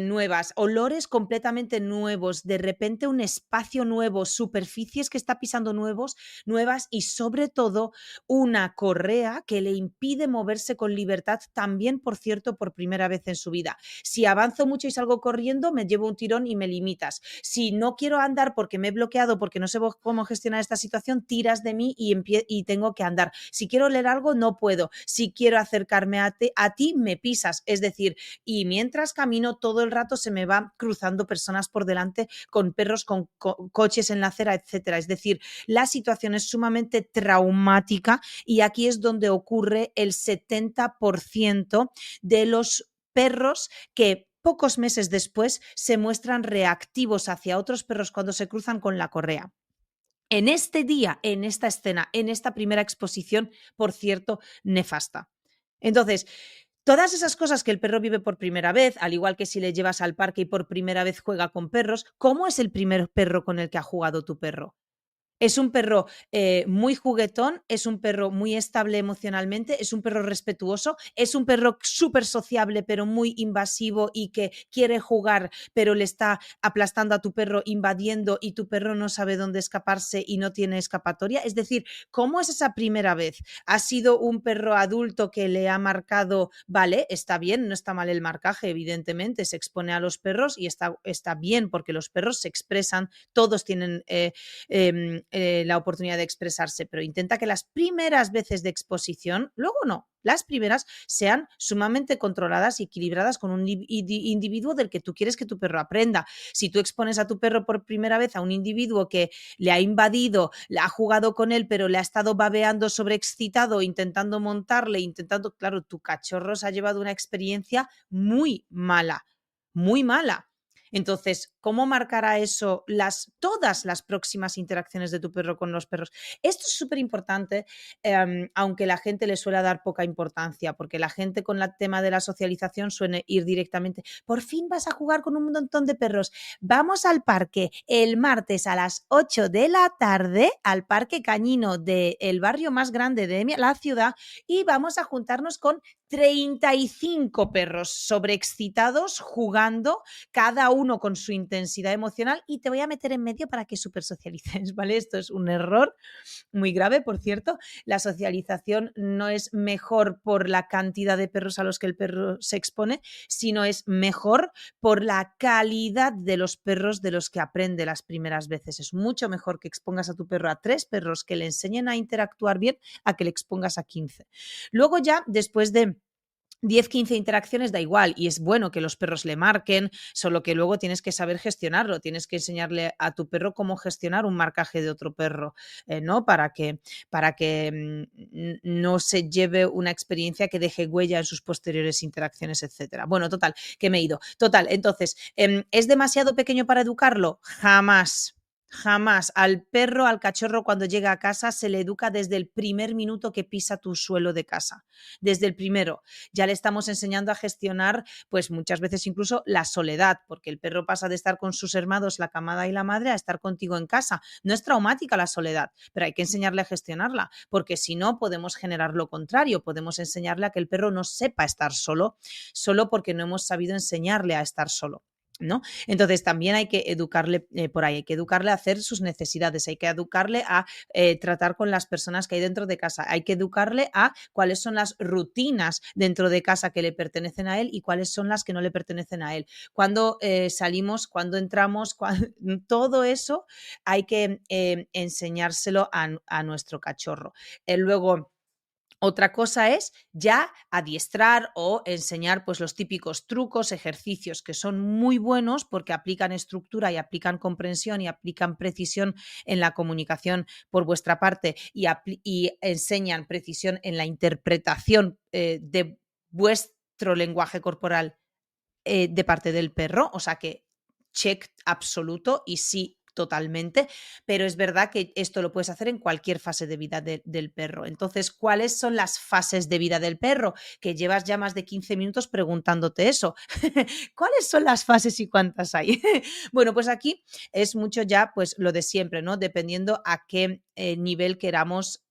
nuevas, olores completamente nuevos, de repente un espacio nuevo, superficies que está pisando nuevas y sobre todo una correa que le impide moverse con libertad también, por cierto, por primera vez en su vida. Si avanzo mucho y salgo corriendo, me llevo un tirón y me limitas. Si no quiero andar porque me he bloqueado, porque no sé cómo gestionar esta situación, tiras de mí y tengo que andar. Si quiero leer algo, no puedo. Si quiero acercarme a ti, me pisas. Es decir, y mientras camino, todo el rato se me va cruzando personas por delante con perros, con coches en la acera, etcétera. Es decir, la situación es sumamente traumática y aquí es donde ocurre el 70% de los perros que pocos meses después se muestran reactivos hacia otros perros cuando se cruzan con la correa. En este día, en esta escena, en esta primera exposición, por cierto, nefasta. Entonces, todas esas cosas que el perro vive por primera vez, al igual que si le llevas al parque y por primera vez juega con perros, ¿cómo es el primer perro con el que ha jugado tu perro? Es un perro muy juguetón, es un perro muy estable emocionalmente, es un perro respetuoso, es un perro súper sociable pero muy invasivo y que quiere jugar pero le está aplastando a tu perro, invadiendo y tu perro no sabe dónde escaparse y no tiene escapatoria. Es decir, ¿cómo es esa primera vez? ¿Ha sido un perro adulto que le ha marcado? Vale, está bien, no está mal el marcaje, evidentemente, se expone a los perros y está bien porque los perros se expresan, todos tienen la oportunidad de expresarse, pero intenta que las primeras veces de exposición, luego no, las primeras sean sumamente controladas y equilibradas con un individuo del que tú quieres que tu perro aprenda. Si tú expones a tu perro por primera vez a un individuo que le ha invadido, le ha jugado con él, pero le ha estado babeando sobreexcitado, intentando montarle, claro, tu cachorro se ha llevado una experiencia muy mala, muy mala. Entonces, ¿cómo marcará eso todas las próximas interacciones de tu perro con los perros? Esto es súper importante, aunque la gente le suele dar poca importancia, porque la gente con el tema de la socialización suele ir directamente, por fin vas a jugar con un montón de perros, vamos al parque el martes a las 8 de la tarde, al parque cañino del barrio más grande de la ciudad, y vamos a juntarnos con 35 perros sobreexcitados jugando, cada uno con su intensidad emocional, y te voy a meter en medio para que super socialices, ¿vale? Esto es un error muy grave, por cierto. La socialización no es mejor por la cantidad de perros a los que el perro se expone, sino es mejor por la calidad de los perros de los que aprende las primeras veces. Es mucho mejor que expongas a tu perro a 3 perros que le enseñen a interactuar bien a que le expongas a 15. Luego ya, después de 10, 15 interacciones da igual y es bueno que los perros le marquen, solo que luego tienes que saber gestionarlo, tienes que enseñarle a tu perro cómo gestionar un marcaje de otro perro, ¿no? Para que no se lleve una experiencia que deje huella en sus posteriores interacciones, etcétera. Bueno, total, que me he ido. Total, entonces, ¿es demasiado pequeño para educarlo? Jamás. Jamás. Al perro, al cachorro, cuando llega a casa, se le educa desde el primer minuto que pisa tu suelo de casa. Desde el primero. Ya le estamos enseñando a gestionar, pues muchas veces incluso la soledad, porque el perro pasa de estar con sus hermanos, la camada y la madre, a estar contigo en casa. No es traumática la soledad, pero hay que enseñarle a gestionarla, porque si no podemos generar lo contrario, podemos enseñarle a que el perro no sepa estar solo, solo porque no hemos sabido enseñarle a estar solo, ¿no? Entonces también hay que educarle por ahí, hay que educarle a hacer sus necesidades, hay que educarle a tratar con las personas que hay dentro de casa, hay que educarle a cuáles son las rutinas dentro de casa que le pertenecen a él y cuáles son las que no le pertenecen a él. Cuando salimos, cuando entramos, todo eso hay que enseñárselo a nuestro cachorro. Luego, otra cosa es ya adiestrar o enseñar pues los típicos trucos, ejercicios que son muy buenos porque aplican estructura y aplican comprensión y aplican precisión en la comunicación por vuestra parte y enseñan precisión en la interpretación de vuestro lenguaje corporal de parte del perro, o sea que check absoluto y sí totalmente, pero es verdad que esto lo puedes hacer en cualquier fase de vida del perro. Entonces, ¿cuáles son las fases de vida del perro? Que llevas ya más de 15 minutos preguntándote eso. ¿Cuáles son las fases y cuántas hay? Bueno, pues aquí es mucho ya pues lo de siempre, ¿no? Dependiendo a qué nivel queramos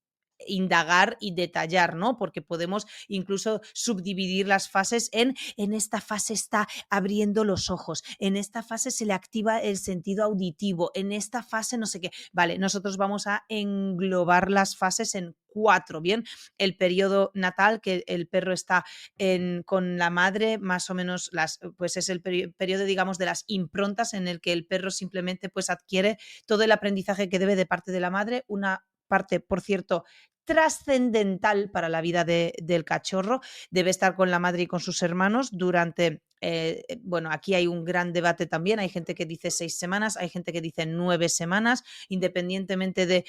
indagar y detallar, ¿no? Porque podemos incluso subdividir las fases en esta fase está abriendo los ojos, en esta fase se le activa el sentido auditivo, en esta fase no sé qué. Vale, nosotros vamos a englobar las fases en 4, ¿bien? El periodo natal, que el perro está con la madre, más o menos pues es el periodo, digamos, de las improntas en el que el perro simplemente pues adquiere todo el aprendizaje que debe de parte de la madre, una parte, por cierto, trascendental para la vida del cachorro. Debe estar con la madre y con sus hermanos durante bueno, aquí hay un gran debate también, hay gente que dice 6 semanas, hay gente que dice 9 semanas, independientemente de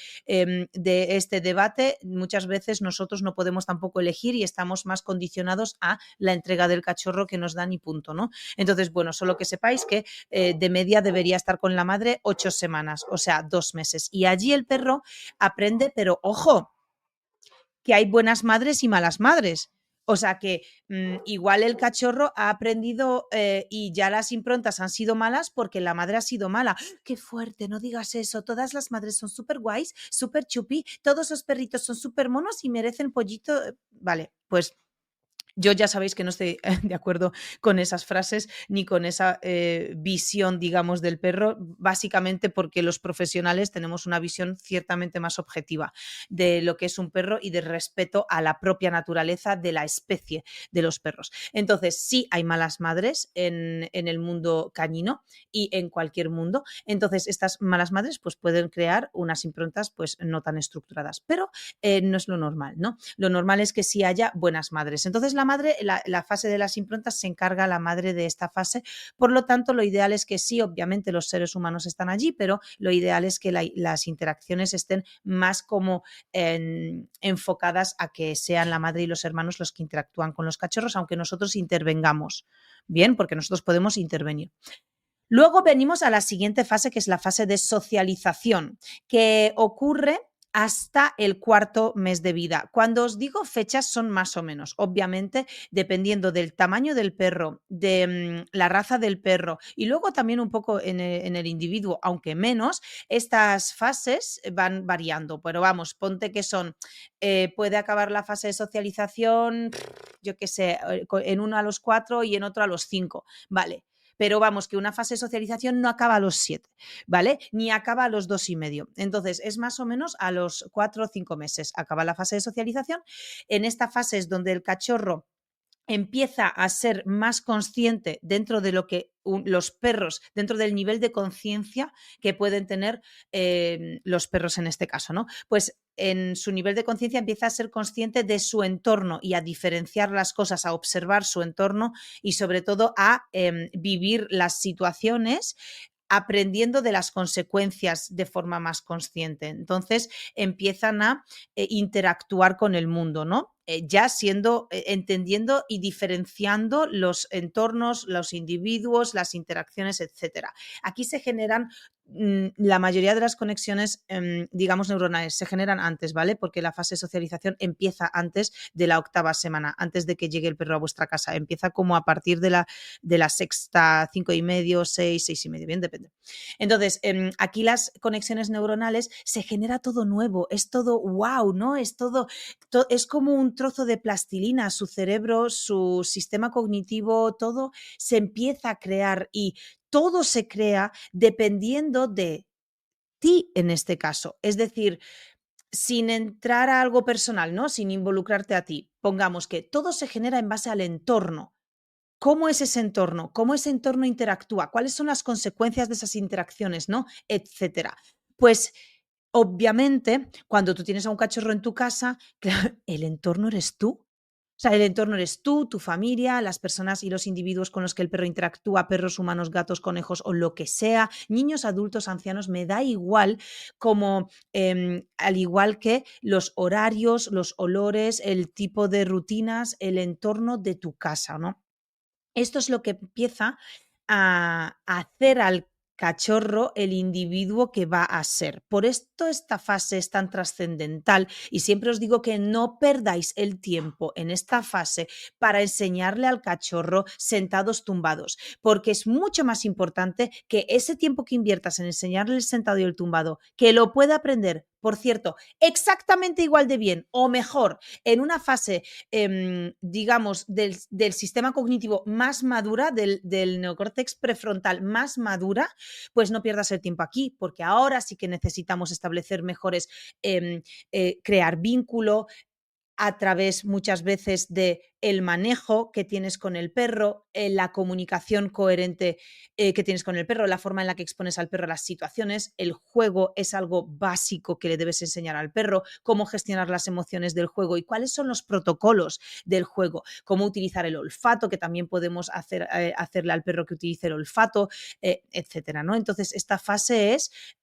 este debate, muchas veces nosotros no podemos tampoco elegir y estamos más condicionados a la entrega del cachorro que nos dan y punto, ¿no? Entonces, bueno, solo que sepáis que de media debería estar con la madre 8 semanas, o sea, 2 meses. Y allí el perro aprende, pero ojo, que hay buenas madres y malas madres. O sea que igual el cachorro ha aprendido y ya las improntas han sido malas porque la madre ha sido mala. ¡Qué fuerte! No digas eso. Todas las madres son súper guays, súper chupi. Todos los perritos son súper monos y merecen pollito. Vale, pues yo ya sabéis que no estoy de acuerdo con esas frases ni con esa visión, digamos, del perro, básicamente porque los profesionales tenemos una visión ciertamente más objetiva de lo que es un perro y de respeto a la propia naturaleza de la especie de los perros. Entonces, sí hay malas madres en el mundo cañino y en cualquier mundo. Entonces, estas malas madres pues, pueden crear unas improntas pues, no tan estructuradas, pero no es lo normal, ¿no? Lo normal es que sí haya buenas madres. Entonces, la fase de las improntas se encarga la madre de esta fase, por lo tanto lo ideal es que sí, obviamente los seres humanos están allí, pero lo ideal es que las interacciones estén más como enfocadas a que sean la madre y los hermanos los que interactúan con los cachorros, aunque nosotros intervengamos, bien, porque nosotros podemos intervenir. Luego venimos a la siguiente fase, que es la fase de socialización, que ocurre hasta el 4.º mes de vida. Cuando os digo fechas son más o menos, obviamente dependiendo del tamaño del perro, de la raza del perro y luego también un poco en el individuo, aunque menos, estas fases van variando, pero vamos, ponte que puede acabar la fase de socialización, yo qué sé, en uno a los 4 y en otro a los 5, vale. Pero vamos, que una fase de socialización no acaba a los 7, ¿vale? Ni acaba a los 2,5. Entonces, es más o menos a los 4 o 5 meses. Acaba la fase de socialización. En esta fase es donde el cachorro empieza a ser más consciente dentro de lo que los perros, dentro del nivel de conciencia que pueden tener los perros en este caso, ¿no? Pues en su nivel de conciencia empieza a ser consciente de su entorno y a diferenciar las cosas, a observar su entorno y sobre todo a vivir las situaciones aprendiendo de las consecuencias de forma más consciente. Entonces empiezan a interactuar con el mundo, ¿no? Ya entendiendo y diferenciando los entornos, los individuos, las interacciones, etcétera. Aquí se generan la mayoría de las conexiones, digamos, neuronales, se generan antes, ¿vale? Porque la fase de socialización empieza antes de la 8ª semana, antes de que llegue el perro a vuestra casa. Empieza como a partir de la 6ª, 5,5, 6, 6,5, bien, depende. Entonces, aquí las conexiones neuronales se genera todo nuevo, es todo wow, ¿no? Es como un trozo de plastilina, su cerebro, su sistema cognitivo, todo se empieza a crear y todo se crea dependiendo de ti en este caso. Es decir, sin entrar a algo personal, ¿no? Sin involucrarte a ti. Pongamos que todo se genera en base al entorno. ¿Cómo es ese entorno? ¿Cómo ese entorno interactúa? ¿Cuáles son las consecuencias de esas interacciones, ¿no? Etcétera. Pues obviamente, cuando tú tienes a un cachorro en tu casa, claro, el entorno eres tú. O sea, el entorno eres tú, tu familia, las personas y los individuos con los que el perro interactúa, perros, humanos, gatos, conejos o lo que sea, niños, adultos, ancianos, me da igual, como al igual que los horarios, los olores, el tipo de rutinas, el entorno de tu casa, ¿no? Esto es lo que empieza a hacer al cachorro el individuo que va a ser. Por esto esta fase es tan trascendental y siempre os digo que no perdáis el tiempo en esta fase para enseñarle al cachorro sentados tumbados, porque es mucho más importante que ese tiempo que inviertas en enseñarle el sentado y el tumbado, que lo pueda aprender, por cierto, exactamente igual de bien o mejor en una fase digamos, del sistema cognitivo más madura, del neocórtex prefrontal más madura, pues no pierdas el tiempo aquí, porque ahora sí que necesitamos establecer mejores, crear vínculo a través muchas veces de el manejo que tienes con el perro, la comunicación coherente que tienes con el perro, la forma en la que expones al perro a las situaciones, el juego es algo básico que le debes enseñar al perro, cómo gestionar las emociones del juego y cuáles son los protocolos del juego, cómo utilizar el olfato, que también podemos hacerle al perro que utilice el olfato, etcétera, ¿no? Entonces, esta fase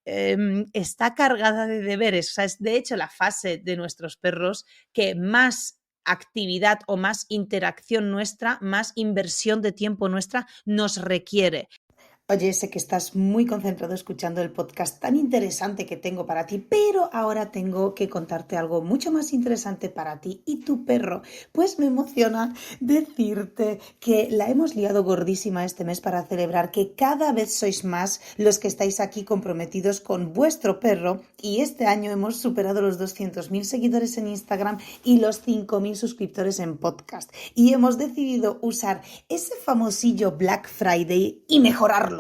está cargada de deberes, o sea, es de hecho la fase de nuestros perros que más actividad o más interacción nuestra, más inversión de tiempo nuestra nos requiere. Oye, sé que estás muy concentrado escuchando el podcast tan interesante que tengo para ti, pero ahora tengo que contarte algo mucho más interesante para ti y tu perro. Pues me emociona decirte que la hemos liado gordísima este mes para celebrar que cada vez sois más los que estáis aquí comprometidos con vuestro perro y este año hemos superado los 200.000 seguidores en Instagram y los 5.000 suscriptores en podcast. Y hemos decidido usar ese famosillo Black Friday y mejorarlo.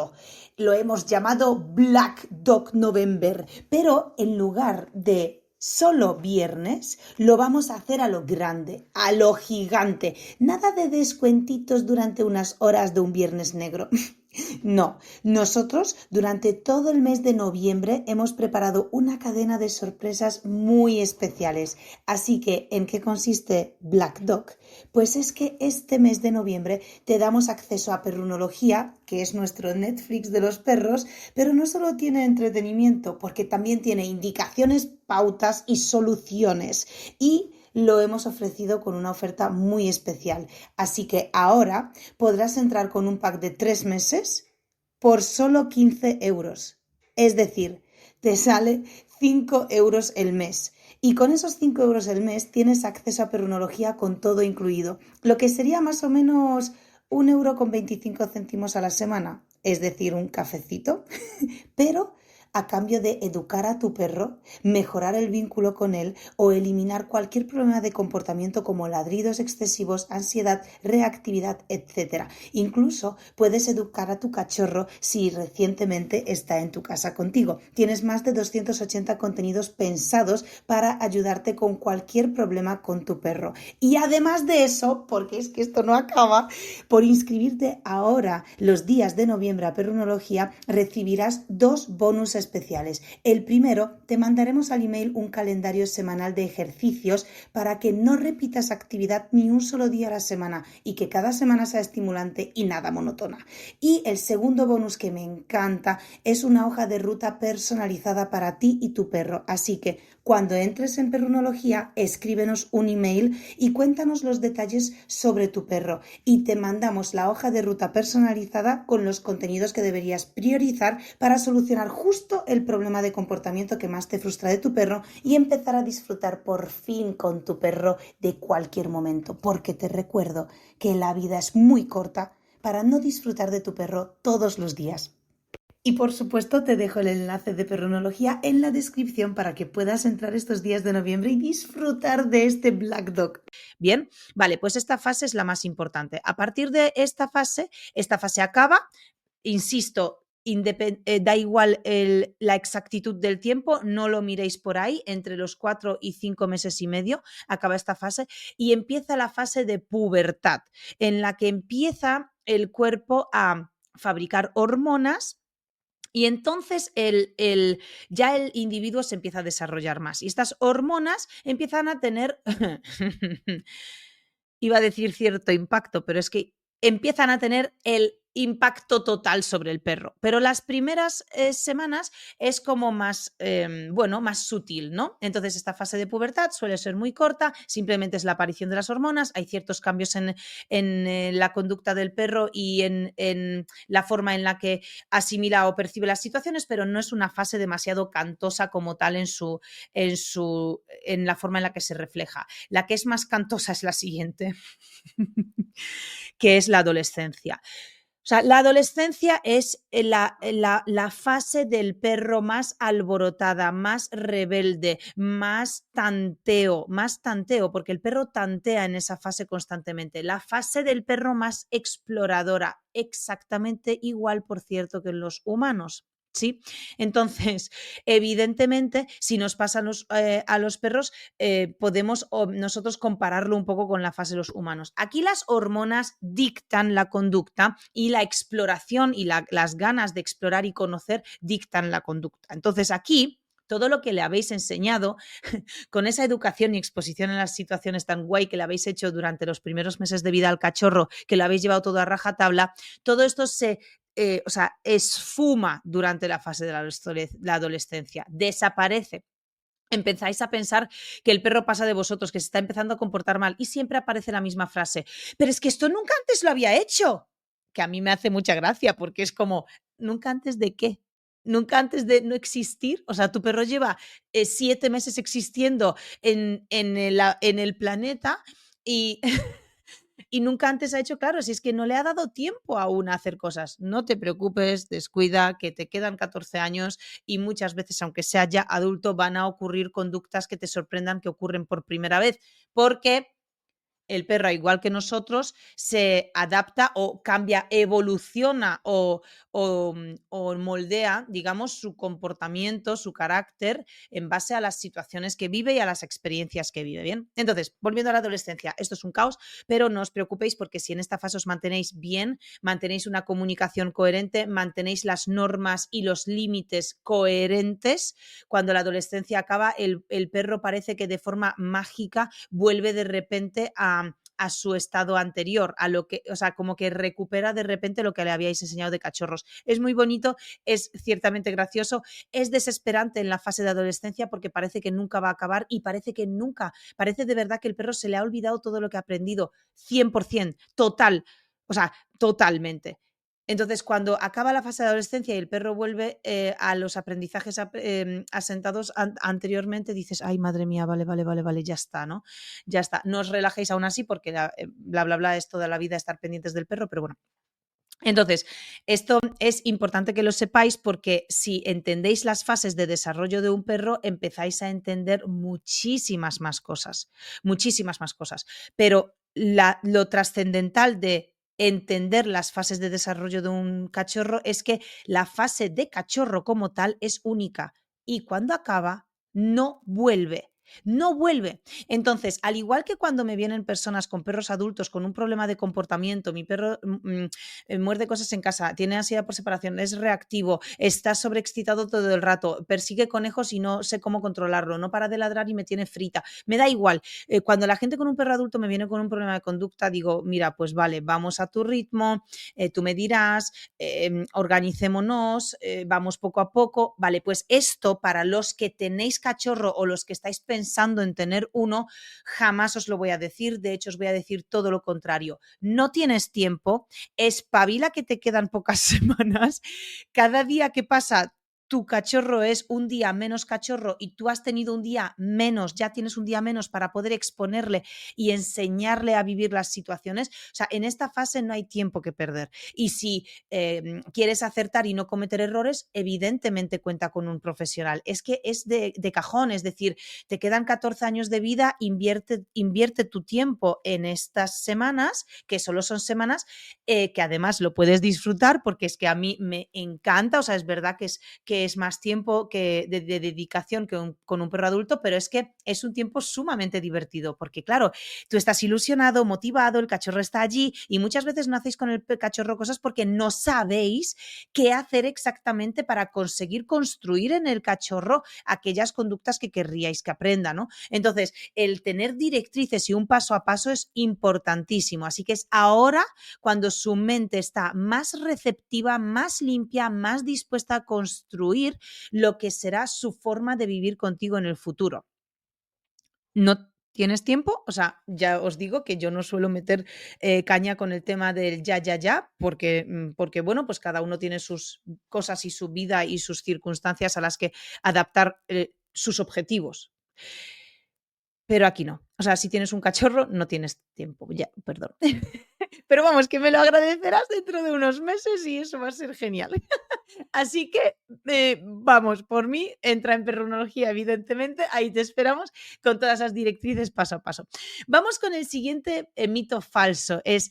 Lo hemos llamado Black Dog November, pero en lugar de solo viernes, lo vamos a hacer a lo grande, a lo gigante. Nada de descuentitos durante unas horas de un viernes negro. No, nosotros durante todo el mes de noviembre hemos preparado una cadena de sorpresas muy especiales. Así que, ¿en qué consiste Black Dog? Pues es que este mes de noviembre te damos acceso a Perrunología, que es nuestro Netflix de los perros, pero no solo tiene entretenimiento, porque también tiene indicaciones, pautas y soluciones. Y lo hemos ofrecido con una oferta muy especial. Así que ahora podrás entrar con un pack de 3 meses por solo 15 euros. Es decir, te sale 5 euros el mes. Y con esos 5 euros el mes tienes acceso a Perrunología con todo incluido, lo que sería más o menos 1,25 € a la semana, es decir, un cafecito, pero a cambio de educar a tu perro, mejorar el vínculo con él o eliminar cualquier problema de comportamiento como ladridos excesivos, ansiedad, reactividad, etc. Incluso puedes educar a tu cachorro si recientemente está en tu casa contigo. Tienes más de 280 contenidos pensados para ayudarte con cualquier problema con tu perro. Y además de eso, porque es que esto no acaba, por inscribirte ahora los días de noviembre a Perrunología recibirás 2 bonus especiales. El primero, te mandaremos al email un calendario semanal de ejercicios para que no repitas actividad ni un solo día a la semana y que cada semana sea estimulante y nada monótona. Y el segundo bonus que me encanta es una hoja de ruta personalizada para ti y tu perro. Así que cuando entres en Perrunología, escríbenos un email y cuéntanos los detalles sobre tu perro y te mandamos la hoja de ruta personalizada con los contenidos que deberías priorizar para solucionar justo el problema de comportamiento que más te frustra de tu perro y empezar a disfrutar por fin con tu perro de cualquier momento, porque te recuerdo que la vida es muy corta para no disfrutar de tu perro todos los días. Y por supuesto te dejo el enlace de Perrunología en la descripción para que puedas entrar estos días de noviembre y disfrutar de este Black Dog. Bien, vale, pues esta fase es la más importante. A partir de esta fase acaba, insisto, da igual la exactitud del tiempo, no lo miréis por ahí, entre los 4 y 5 meses y medio acaba esta fase y empieza la fase de pubertad, en la que empieza el cuerpo a fabricar hormonas. Y entonces ya el individuo se empieza a desarrollar más. Y estas hormonas empiezan a tener, iba a decir cierto impacto, pero es que empiezan a tener el impacto total sobre el perro. Pero las primeras semanas es como más, más sutil, ¿no? Entonces esta fase de pubertad suele ser muy corta, simplemente es la aparición de las hormonas, hay ciertos cambios en la conducta del perro y en la forma en la que asimila o percibe las situaciones, pero no es una fase demasiado cantosa como tal en la forma en la que se refleja. La que es más cantosa es la siguiente, que es la adolescencia. O sea, la adolescencia es la fase del perro más alborotada, más rebelde, más tanteo, porque el perro tantea en esa fase constantemente. La fase del perro más exploradora, exactamente igual, por cierto, que en los humanos. ¿Sí? Entonces, evidentemente, si nos pasa a los perros, podemos nosotros compararlo un poco con la fase de los humanos. Aquí las hormonas dictan la conducta y la exploración y las ganas de explorar y conocer dictan la conducta. Entonces, aquí todo lo que le habéis enseñado con esa educación y exposición en las situaciones tan guay que le habéis hecho durante los primeros meses de vida al cachorro, que lo habéis llevado todo a rajatabla, todo esto esfuma durante la fase de la adolescencia, desaparece. Empezáis a pensar que el perro pasa de vosotros, que se está empezando a comportar mal y siempre aparece la misma frase, pero es que esto nunca antes lo había hecho, que a mí me hace mucha gracia porque es como, ¿nunca antes de qué? Nunca antes de no existir. O sea, tu perro lleva 7 meses existiendo en el planeta y y nunca antes ha hecho, claro, si es que no le ha dado tiempo aún a hacer cosas. No te preocupes, descuida, que te quedan 14 años y muchas veces, aunque sea ya adulto, van a ocurrir conductas que te sorprendan que ocurren por primera vez, porque el perro, igual que nosotros, se adapta o cambia, evoluciona o moldea, digamos, su comportamiento, su carácter en base a las situaciones que vive y a las experiencias que vive. Bien, entonces, volviendo a la adolescencia, esto es un caos, pero no os preocupéis porque si en esta fase os mantenéis bien, mantenéis una comunicación coherente, mantenéis las normas y los límites coherentes, cuando la adolescencia acaba, el perro parece que de forma mágica vuelve de repente a su estado anterior, a lo que, o sea, como que recupera de repente lo que le habíais enseñado de cachorros. Es muy bonito, es ciertamente gracioso, es desesperante en la fase de adolescencia porque parece que nunca va a acabar y parece de verdad que el perro se le ha olvidado todo lo que ha aprendido, 100%, total, o sea, totalmente. Entonces, cuando acaba la fase de adolescencia y el perro vuelve a los aprendizajes asentados anteriormente, dices, ay, madre mía, vale, ya está, ¿no? Ya está. No os relajéis aún así porque bla, bla, bla es toda la vida estar pendientes del perro, pero bueno. Entonces, esto es importante que lo sepáis porque si entendéis las fases de desarrollo de un perro, empezáis a entender muchísimas más cosas, Pero lo trascendental de entender las fases de desarrollo de un cachorro es que la fase de cachorro como tal es única y cuando acaba, no vuelve. No vuelve. Entonces, al igual que cuando me vienen personas con perros adultos con un problema de comportamiento, mi perro muerde cosas en casa, tiene ansiedad por separación, es reactivo, está sobreexcitado todo el rato, persigue conejos y no sé cómo controlarlo, no para de ladrar y me tiene frita. Me da igual. Cuando la gente con un perro adulto me viene con un problema de conducta, digo, mira, pues vale, vamos a tu ritmo, tú me dirás, organicémonos, vamos poco a poco. Vale, pues esto para los que tenéis cachorro o los que estáis pensando en tener uno, jamás os lo voy a decir. De hecho, os voy a decir todo lo contrario. No tienes tiempo, espabila que te quedan pocas semanas. Cada día que pasa, tu cachorro es un día menos cachorro y tú has tenido un día menos, ya tienes un día menos para poder exponerle y enseñarle a vivir las situaciones. O sea, en esta fase no hay tiempo que perder. Y si quieres acertar y no cometer errores, evidentemente cuenta con un profesional. Es que es de cajón, es decir, te quedan 14 años de vida, invierte tu tiempo en estas semanas, que solo son semanas, que además lo puedes disfrutar porque es que a mí me encanta, o sea, es verdad que es más tiempo de dedicación que con un perro adulto, pero es que es un tiempo sumamente divertido porque, claro, tú estás ilusionado, motivado, el cachorro está allí y muchas veces no hacéis con el cachorro cosas porque no sabéis qué hacer exactamente para conseguir construir en el cachorro aquellas conductas que querríais que aprenda, ¿no? Entonces, el tener directrices y un paso a paso es importantísimo, así que es ahora cuando su mente está más receptiva, más limpia, más dispuesta a construir lo que será su forma de vivir contigo en el futuro. ¿No tienes tiempo? O sea, ya os digo que yo no suelo meter caña con el tema del ya, porque, bueno, pues cada uno tiene sus cosas y su vida y sus circunstancias a las que adaptar sus objetivos. Pero aquí no. O sea, si tienes un cachorro, no tienes tiempo. Ya, perdón. Pero vamos, que me lo agradecerás dentro de unos meses y eso va a ser genial. Así que, vamos, por mí, entra en Perrunología, evidentemente, ahí te esperamos con todas las directrices paso a paso. Vamos con el siguiente mito falso, es,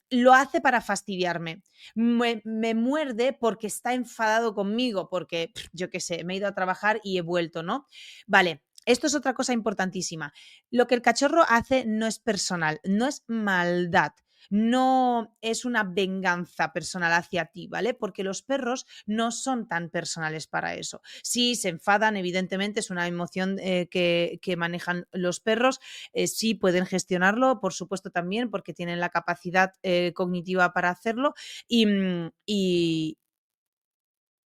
lo hace para fastidiarme. Me muerde porque está enfadado conmigo, porque, yo qué sé, me he ido a trabajar y he vuelto, ¿no? Vale. Esto es otra cosa importantísima. Lo que el cachorro hace no es personal, no es maldad, no es una venganza personal hacia ti, ¿vale? Porque los perros no son tan personales para eso. Sí, se enfadan, evidentemente, es una emoción que manejan los perros, sí pueden gestionarlo, por supuesto también, porque tienen la capacidad cognitiva para hacerlo y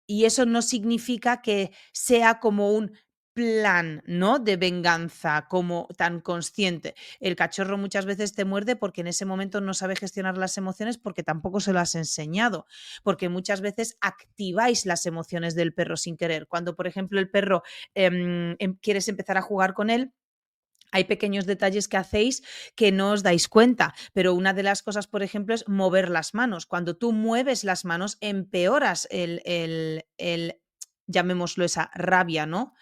eso no significa que sea como un plan, ¿no? De venganza, como tan consciente. El cachorro muchas veces te muerde porque en ese momento no sabe gestionar las emociones porque tampoco se lo has enseñado, porque muchas veces activáis las emociones del perro sin querer. Cuando, por ejemplo, el perro quieres empezar a jugar con él, hay pequeños detalles que hacéis que no os dais cuenta, pero una de las cosas, por ejemplo, es mover las manos. Cuando tú mueves las manos, empeoras llamémoslo esa rabia, ¿no?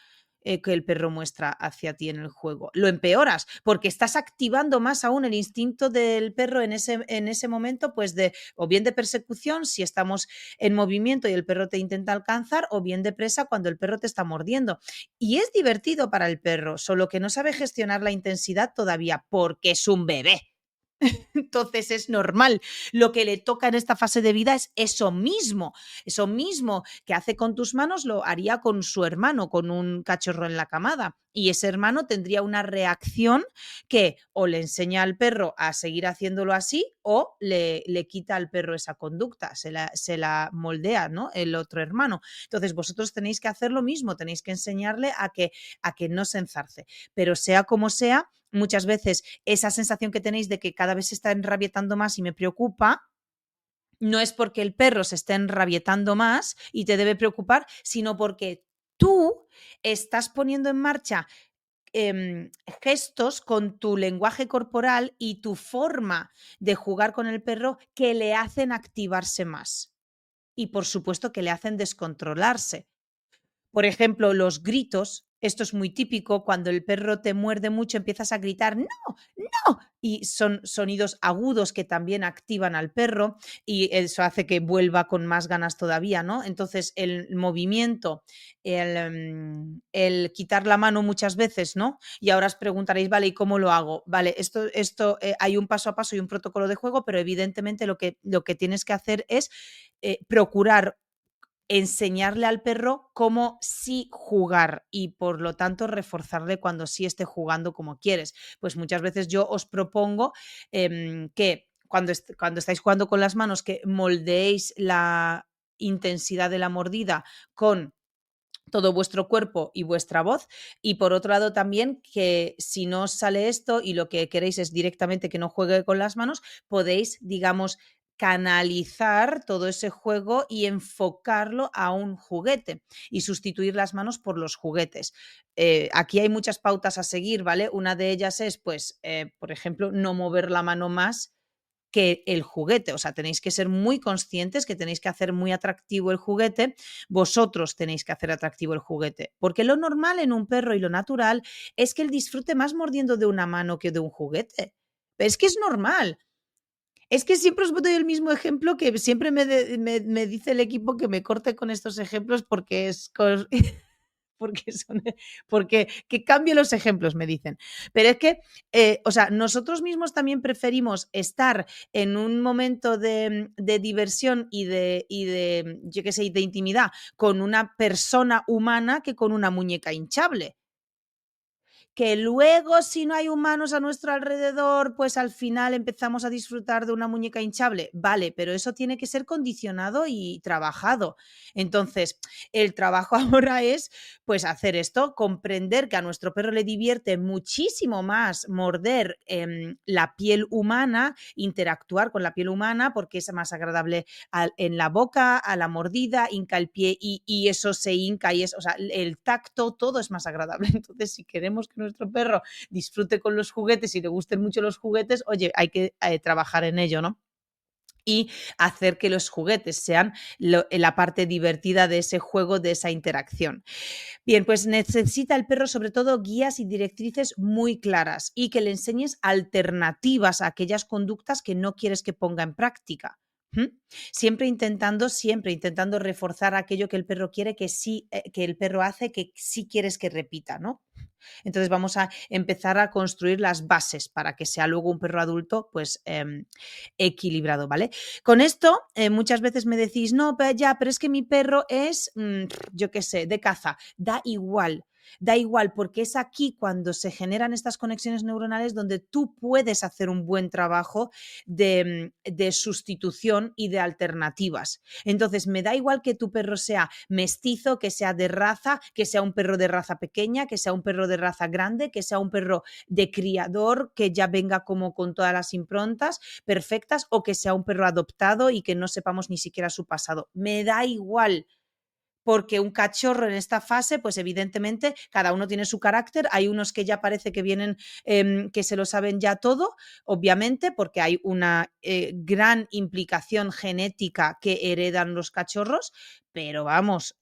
Que el perro muestra hacia ti en el juego. Lo empeoras porque estás activando más aún el instinto del perro en ese momento, pues o bien de persecución si estamos en movimiento y el perro te intenta alcanzar, o bien de presa cuando el perro te está mordiendo. Y es divertido para el perro, solo que no sabe gestionar la intensidad todavía porque es un bebé. Entonces es normal. Lo que le toca en esta fase de vida es eso mismo que hace con tus manos lo haría con su hermano, con un cachorro en la camada. Y ese hermano tendría una reacción que o le enseña al perro a seguir haciéndolo así o le quita al perro esa conducta, se la moldea, ¿no? El otro hermano. Entonces vosotros tenéis que hacer lo mismo, tenéis que enseñarle a que no se enzarce. Pero sea como sea, muchas veces esa sensación que tenéis de que cada vez se está enrabietando más y me preocupa, no es porque el perro se esté enrabietando más y te debe preocupar, sino porque tú estás poniendo en marcha gestos con tu lenguaje corporal y tu forma de jugar con el perro que le hacen activarse más. Y por supuesto que le hacen descontrolarse. Por ejemplo, los gritos, esto es muy típico, cuando el perro te muerde mucho empiezas a gritar ¡no! ¡No! Y son sonidos agudos que también activan al perro y eso hace que vuelva con más ganas todavía, ¿no? Entonces el movimiento, el quitar la mano muchas veces, ¿no? Y ahora os preguntaréis, vale, ¿y cómo lo hago? Vale, esto hay un paso a paso y un protocolo de juego, pero evidentemente lo que tienes que hacer es procurar enseñarle al perro cómo sí jugar y por lo tanto reforzarle cuando sí esté jugando como quieres. Pues muchas veces yo os propongo que cuando estáis jugando con las manos que moldeéis la intensidad de la mordida con todo vuestro cuerpo y vuestra voz, y por otro lado también que si no os sale esto y lo que queréis es directamente que no juegue con las manos, podéis, digamos, canalizar todo ese juego y enfocarlo a un juguete y sustituir las manos por los juguetes. Aquí hay muchas pautas a seguir, ¿vale? Una de ellas es, pues, por ejemplo, no mover la mano más que el juguete. O sea, tenéis que ser muy conscientes que tenéis que hacer muy atractivo el juguete. Vosotros tenéis que hacer atractivo el juguete. Porque lo normal en un perro y lo natural es que él disfrute más mordiendo de una mano que de un juguete. Pero es que es normal. Es que siempre os doy el mismo ejemplo que siempre me dice el equipo que me corte con estos ejemplos porque es porque que cambie los ejemplos, me dicen. Pero es que, o sea, nosotros mismos también preferimos estar en un momento de diversión y yo qué sé, de intimidad con una persona humana que con una muñeca hinchable. Que luego, si no hay humanos a nuestro alrededor, pues al final empezamos a disfrutar de una muñeca hinchable. Vale, pero eso tiene que ser condicionado y trabajado. Entonces, el trabajo ahora es, pues, hacer esto, comprender que a nuestro perro le divierte muchísimo más morder la piel humana, interactuar con la piel humana, porque es más agradable en la boca, a la mordida, hinca el pie y eso se hinca y es, o sea, el tacto, todo es más agradable. Entonces, si queremos que nuestro perro disfrute con los juguetes y le gusten mucho los juguetes, oye, hay que trabajar en ello, ¿no? Y hacer que los juguetes sean la parte divertida de ese juego, de esa interacción. Bien, pues necesita el perro sobre todo guías y directrices muy claras y que le enseñes alternativas a aquellas conductas que no quieres que ponga en práctica. ¿Mm? Siempre intentando reforzar aquello que el perro quiere que sí, que el perro hace, que sí quieres que repita, ¿no? Entonces vamos a empezar a construir las bases para que sea luego un perro adulto pues equilibrado, ¿vale? Con esto muchas veces me decís, no, pero es que mi perro es, yo qué sé, de caza. Da igual. Da igual, porque es aquí cuando se generan estas conexiones neuronales donde tú puedes hacer un buen trabajo de sustitución y de alternativas. Entonces, me da igual que tu perro sea mestizo, que sea de raza, que sea un perro de raza pequeña, que sea un perro de raza grande, que sea un perro de criador, que ya venga como con todas las improntas perfectas, o que sea un perro adoptado y que no sepamos ni siquiera su pasado. Me da igual, porque un cachorro en esta fase, pues evidentemente cada uno tiene su carácter, hay unos que ya parece que vienen, que se lo saben ya todo, obviamente, porque hay una gran implicación genética que heredan los cachorros, pero vamos,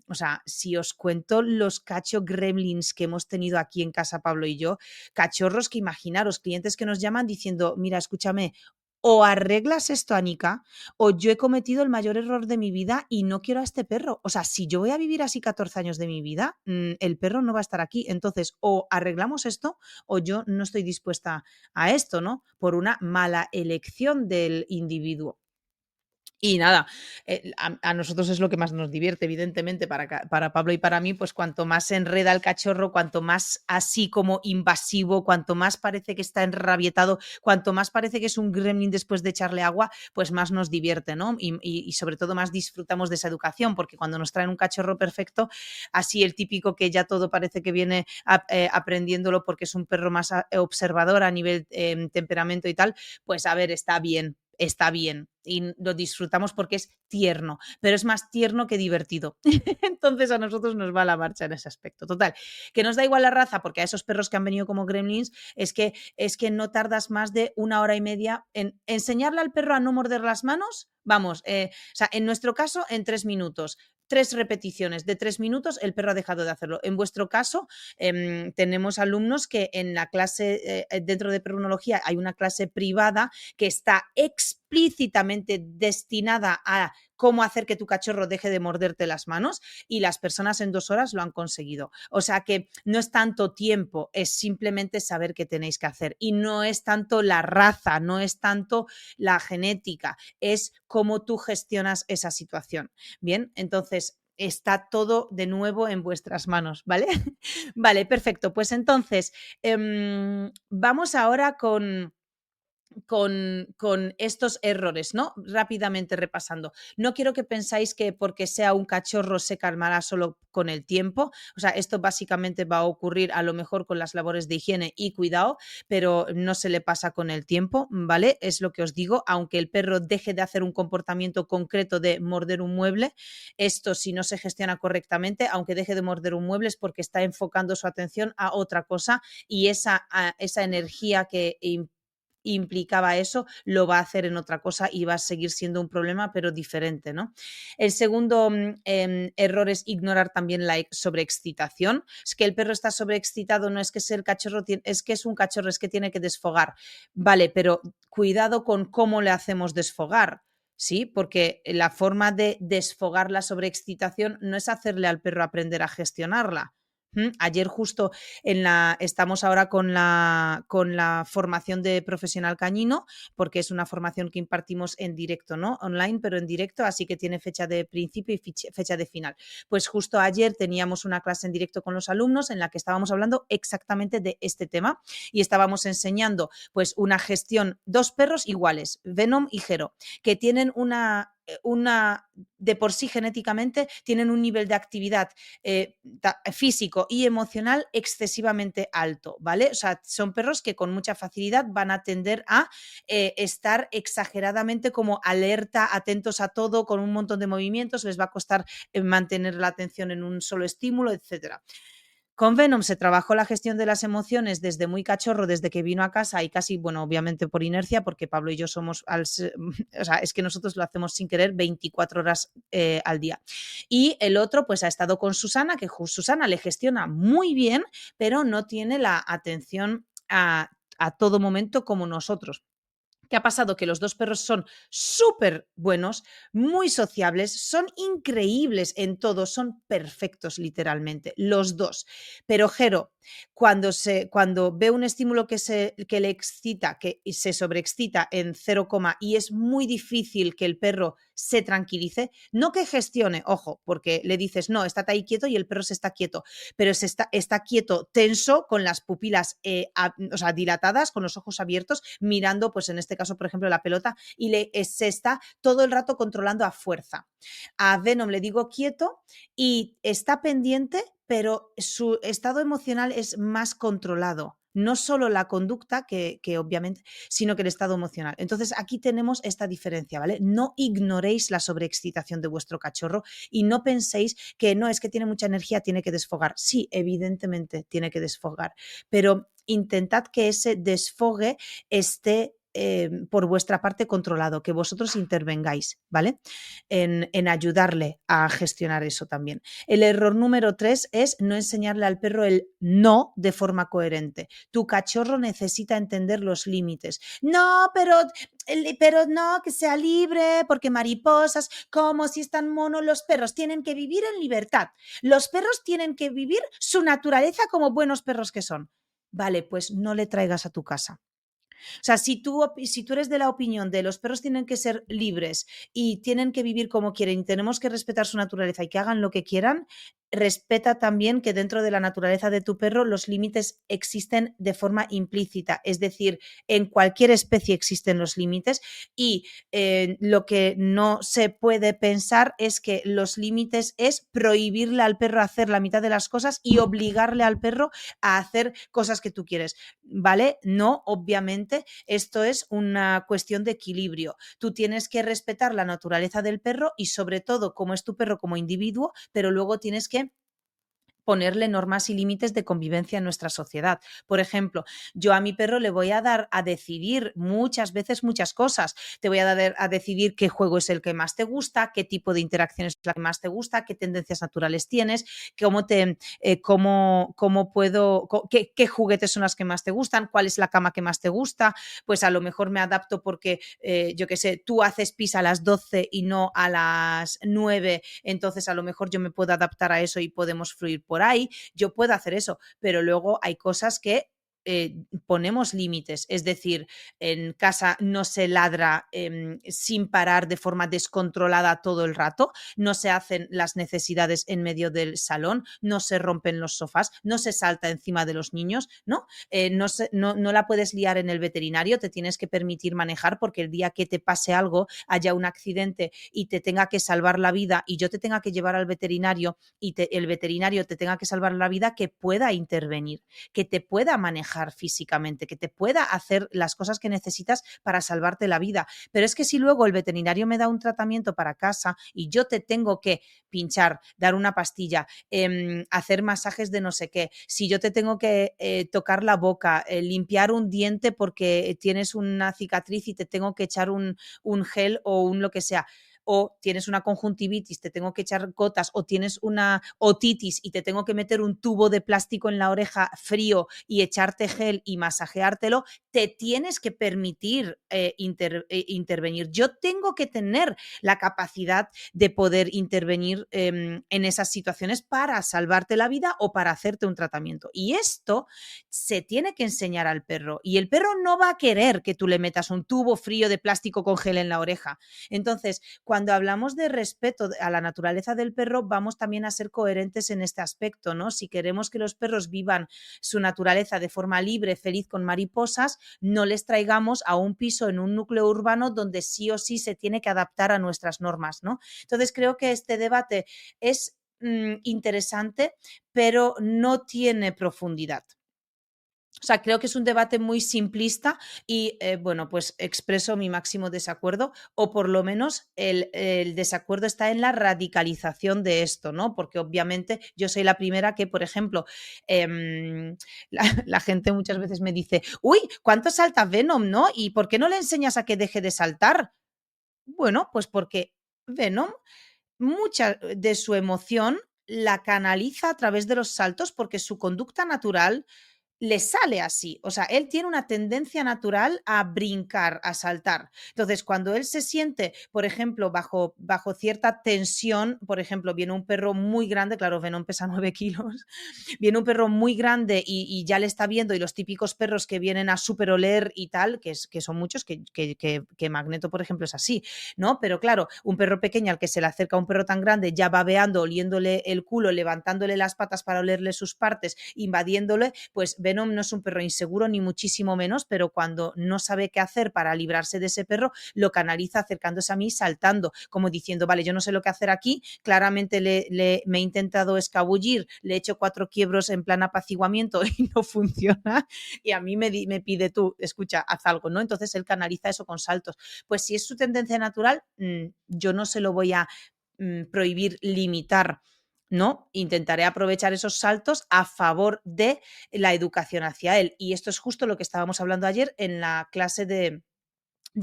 o sea, si os cuento los cacho gremlins que hemos tenido aquí en casa Pablo y yo, cachorros que imaginaros, clientes que nos llaman diciendo, mira, escúchame, o arreglas esto, Anika, o yo he cometido el mayor error de mi vida y no quiero a este perro. O sea, si yo voy a vivir así 14 años de mi vida, el perro no va a estar aquí. Entonces, o arreglamos esto o yo no estoy dispuesta a esto, ¿no? Por una mala elección del individuo. Y nada, a nosotros es lo que más nos divierte, evidentemente, para Pablo y para mí, pues cuanto más se enreda el cachorro, cuanto más así como invasivo, cuanto más parece que está enrabietado, cuanto más parece que es un gremlin después de echarle agua, pues más nos divierte, ¿no? Y sobre todo más disfrutamos de esa educación, porque cuando nos traen un cachorro perfecto, así el típico que ya todo parece que viene aprendiéndolo porque es un perro más observador a nivel temperamento y tal, pues a ver, está bien y lo disfrutamos porque es tierno, pero es más tierno que divertido. Entonces a nosotros nos va la marcha en ese aspecto. Total, que nos da igual la raza porque a esos perros que han venido como gremlins es que no tardas más de 1 hora y media en enseñarle al perro a no morder las manos. Vamos, o sea, en nuestro caso en 3 minutos. 3 repeticiones de 3 minutos, el perro ha dejado de hacerlo. En vuestro caso, tenemos alumnos que en la clase, dentro de perrunología, hay una clase privada que está explícitamente destinada a cómo hacer que tu cachorro deje de morderte las manos y las personas en 2 horas lo han conseguido. O sea que no es tanto tiempo, es simplemente saber qué tenéis que hacer. Y no es tanto la raza, no es tanto la genética, es cómo tú gestionas esa situación. Bien, entonces está todo de nuevo en vuestras manos, ¿vale? Vale, perfecto. Pues entonces, vamos ahora con estos errores, ¿no? Rápidamente repasando. No quiero que pensáis que porque sea un cachorro se calmará solo con el tiempo. O sea, esto básicamente va a ocurrir a lo mejor con las labores de higiene y cuidado, pero no se le pasa con el tiempo, ¿vale? Es lo que os digo, aunque el perro deje de hacer un comportamiento concreto de morder un mueble, esto si no se gestiona correctamente, aunque deje de morder un mueble es porque está enfocando su atención a otra cosa y esa energía que implicaba eso, lo va a hacer en otra cosa y va a seguir siendo un problema, pero diferente, ¿no? El segundo error es ignorar también la sobreexcitación. Es que el perro está sobreexcitado, no es que sea el cachorro, es que es un cachorro, es que tiene que desfogar. Vale, pero cuidado con cómo le hacemos desfogar. Sí, porque la forma de desfogar la sobreexcitación no es hacerle al perro aprender a gestionarla. Ayer justo estamos ahora con la formación de profesional cañino, porque es una formación que impartimos en directo, ¿no? Online, pero en directo, así que tiene fecha de principio y fecha de final. Pues justo ayer teníamos una clase en directo con los alumnos en la que estábamos hablando exactamente de este tema y estábamos enseñando pues una gestión, 2 perros iguales, Venom y Jero, que tienen una de por sí genéticamente tienen un nivel de actividad físico y emocional excesivamente alto, ¿vale? O sea, son perros que con mucha facilidad van a tender a estar exageradamente como alerta, atentos a todo, con un montón de movimientos, les va a costar mantener la atención en un solo estímulo, etcétera. Con Venom se trabajó la gestión de las emociones desde muy cachorro, desde que vino a casa y casi, bueno, obviamente por inercia, porque Pablo y yo somos, o sea, es que nosotros lo hacemos sin querer 24 horas al día. Y el otro, pues ha estado con Susana, que Susana le gestiona muy bien, pero no tiene la atención a todo momento como nosotros. ¿Qué ha pasado? Que los dos perros son súper buenos, muy sociables, son increíbles en todo, son perfectos literalmente, los dos. Pero Jero, cuando ve un estímulo que le excita, que se sobreexcita en 0, y es muy difícil que el perro se tranquilice, no que gestione, ojo, porque le dices, no, estate ahí quieto y el perro se está quieto, pero está quieto, tenso, con las pupilas o sea, dilatadas, con los ojos abiertos, mirando, pues en este caso, por ejemplo, la pelota, y se está todo el rato controlando a fuerza. A Venom le digo quieto y está pendiente, pero su estado emocional es más controlado. No solo la conducta, que obviamente, sino que el estado emocional. Entonces, aquí tenemos esta diferencia, ¿vale? No ignoréis la sobreexcitación de vuestro cachorro y no penséis que no, es que tiene mucha energía, tiene que desfogar. Sí, evidentemente tiene que desfogar, pero intentad que ese desfogue esté por vuestra parte controlado, que vosotros intervengáis, ¿vale? En ayudarle a gestionar eso también. El error número 3 es no enseñarle al perro el no de forma coherente. Tu cachorro necesita entender los límites. No, pero no, que sea libre, porque mariposas, como si están monos, los perros tienen que vivir en libertad. Los perros tienen que vivir su naturaleza como buenos perros que son. Vale, pues no le traigas a tu casa. O sea, si tú eres de la opinión de los perros tienen que ser libres y tienen que vivir como quieren y tenemos que respetar su naturaleza y que hagan lo que quieran, respeta también que dentro de la naturaleza de tu perro los límites existen de forma implícita. Es decir, en cualquier especie existen los límites y lo que no se puede pensar es que los límites es prohibirle al perro hacer la mitad de las cosas y obligarle al perro a hacer cosas que tú quieres, ¿vale? No, obviamente, esto es una cuestión de equilibrio. Tú tienes que respetar la naturaleza del perro y sobre todo cómo es tu perro como individuo, pero luego tienes que ponerle normas y límites de convivencia en nuestra sociedad. Por ejemplo, yo a mi perro le voy a dar a decidir muchas veces muchas cosas. Te voy a dar a decidir qué juego es el que más te gusta, qué tipo de interacción es la que más te gusta, qué tendencias naturales tienes, qué juguetes son las que más te gustan, cuál es la cama que más te gusta. Pues a lo mejor me adapto porque, yo qué sé, tú haces pis a las 12 y no a las 9, entonces a lo mejor yo me puedo adaptar a eso y podemos fluir por ahí, yo puedo hacer eso, pero luego hay cosas que ponemos límites, es decir, en casa no se ladra sin parar de forma descontrolada todo el rato, no se hacen las necesidades en medio del salón, no se rompen los sofás, no se salta encima de los niños, ¿no? No la puedes liar en el veterinario, te tienes que permitir manejar porque el día que te pase algo, haya un accidente y te tenga que salvar la vida y yo te tenga que llevar al veterinario y el veterinario te tenga que salvar la vida, que pueda intervenir, que te pueda manejar físicamente, que te pueda hacer las cosas que necesitas para salvarte la vida. Pero es que si luego el veterinario me da un tratamiento para casa y yo te tengo que pinchar, dar una pastilla, hacer masajes de no sé qué, si yo te tengo que tocar la boca, limpiar un diente porque tienes una cicatriz y te tengo que echar un gel o un lo que sea, o tienes una conjuntivitis, te tengo que echar gotas, o tienes una otitis y te tengo que meter un tubo de plástico en la oreja frío y echarte gel y masajeártelo, te tienes que permitir intervenir. Yo tengo que tener la capacidad de poder intervenir en esas situaciones para salvarte la vida o para hacerte un tratamiento. Y esto se tiene que enseñar al perro. Y el perro no va a querer que tú le metas un tubo frío de plástico con gel en la oreja. Entonces, cuando hablamos de respeto a la naturaleza del perro, vamos también a ser coherentes en este aspecto, ¿no? Si queremos que los perros vivan su naturaleza de forma libre, feliz, con mariposas, no les traigamos a un piso en un núcleo urbano donde sí o sí se tiene que adaptar a nuestras normas, ¿no? Entonces, creo que este debate es interesante, pero no tiene profundidad. O sea, creo que es un debate muy simplista y, bueno, pues expreso mi máximo desacuerdo, o por lo menos el desacuerdo está en la radicalización de esto, ¿no? Porque obviamente yo soy la primera que, por ejemplo, la gente muchas veces me dice, uy, ¿cuánto salta Venom, no? ¿Y por qué no le enseñas a que deje de saltar? Bueno, pues porque Venom mucha de su emoción la canaliza a través de los saltos porque su conducta natural le sale así. O sea, él tiene una tendencia natural a brincar, a saltar. Entonces, cuando él se siente, por ejemplo, bajo cierta tensión, por ejemplo, viene un perro muy grande, claro, Venom pesa 9 kilos, viene un perro muy grande y ya le está viendo, y los típicos perros que vienen a super oler y tal, que son muchos, que Magneto, por ejemplo, es así, ¿no? Pero claro, un perro pequeño al que se le acerca un perro tan grande, ya babeando, oliéndole el culo, levantándole las patas para olerle sus partes, invadiéndole, pues Venom no es un perro inseguro ni muchísimo menos, pero cuando no sabe qué hacer para librarse de ese perro, lo canaliza acercándose a mí, saltando, como diciendo, vale, yo no sé lo que hacer aquí, claramente me he intentado escabullir, le he hecho 4 quiebros en plan apaciguamiento y no funciona, y a mí me pide tú, escucha, haz algo, ¿no? Entonces él canaliza eso con saltos. Pues si es su tendencia natural, yo no se lo voy a prohibir, limitar, ¿no? Intentaré aprovechar esos saltos a favor de la educación hacia él. Y esto es justo lo que estábamos hablando ayer en la clase de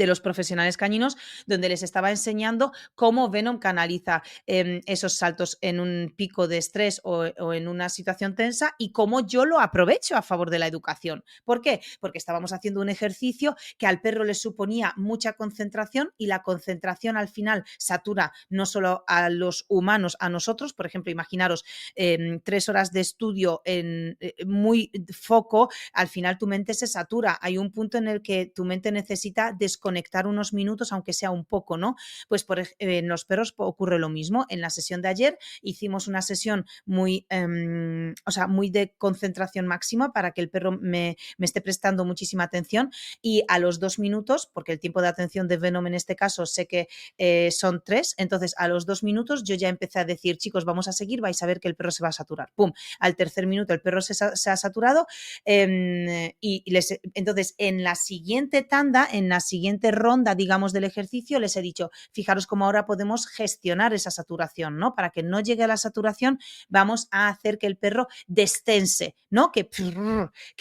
los profesionales cañinos, donde les estaba enseñando cómo Venom canaliza esos saltos en un pico de estrés o en una situación tensa, y cómo yo lo aprovecho a favor de la educación. ¿Por qué? Porque estábamos haciendo un ejercicio que al perro le suponía mucha concentración, y la concentración al final satura no solo a los humanos, a nosotros. Por ejemplo, imaginaros 3 horas de estudio en muy foco, al final tu mente se satura. Hay un punto en el que tu mente necesita desconectar unos minutos, aunque sea un poco, ¿no? Pues en los perros ocurre lo mismo. En la sesión de ayer hicimos una sesión muy, o sea, muy de concentración máxima para que el perro me esté prestando muchísima atención, y a los 2 minutos, porque el tiempo de atención de Venom en este caso sé que son 3, entonces a los 2 minutos yo ya empecé a decir, chicos, vamos a seguir, vais a ver que el perro se va a saturar. ¡Pum! Al tercer minuto el perro se ha saturado, entonces en la siguiente tanda, en la siguiente ronda, digamos, del ejercicio, les he dicho, fijaros cómo ahora podemos gestionar esa saturación, ¿no? Para que no llegue a la saturación, vamos a hacer que el perro descense, ¿no? Que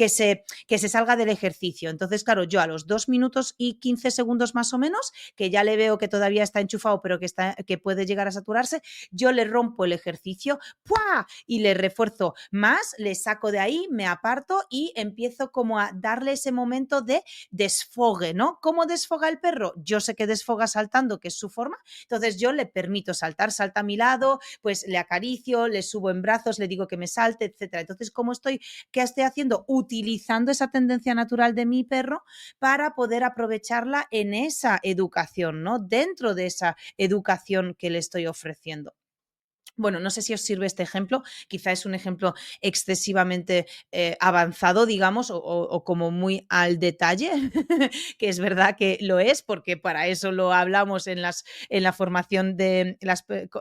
se salga del ejercicio. Entonces, claro, yo a los 2 minutos y 15 segundos más o menos, que ya le veo que todavía está enchufado, pero que puede llegar a saturarse, yo le rompo el ejercicio, ¡pua! Y le refuerzo más, le saco de ahí, me aparto y empiezo como a darle ese momento de desfogue, ¿no? ¿Cómo desfoga el perro? Yo sé que desfoga saltando, que es su forma, entonces yo le permito saltar, salta a mi lado, pues le acaricio, le subo en brazos, le digo que me salte, etcétera. Entonces, ¿qué estoy haciendo? Utilizando esa tendencia natural de mi perro para poder aprovecharla en esa educación, ¿no? Dentro de esa educación que le estoy ofreciendo. Bueno, no sé si os sirve este ejemplo, quizá es un ejemplo excesivamente avanzado, digamos, o como muy al detalle, que es verdad que lo es, porque para eso lo hablamos en la formación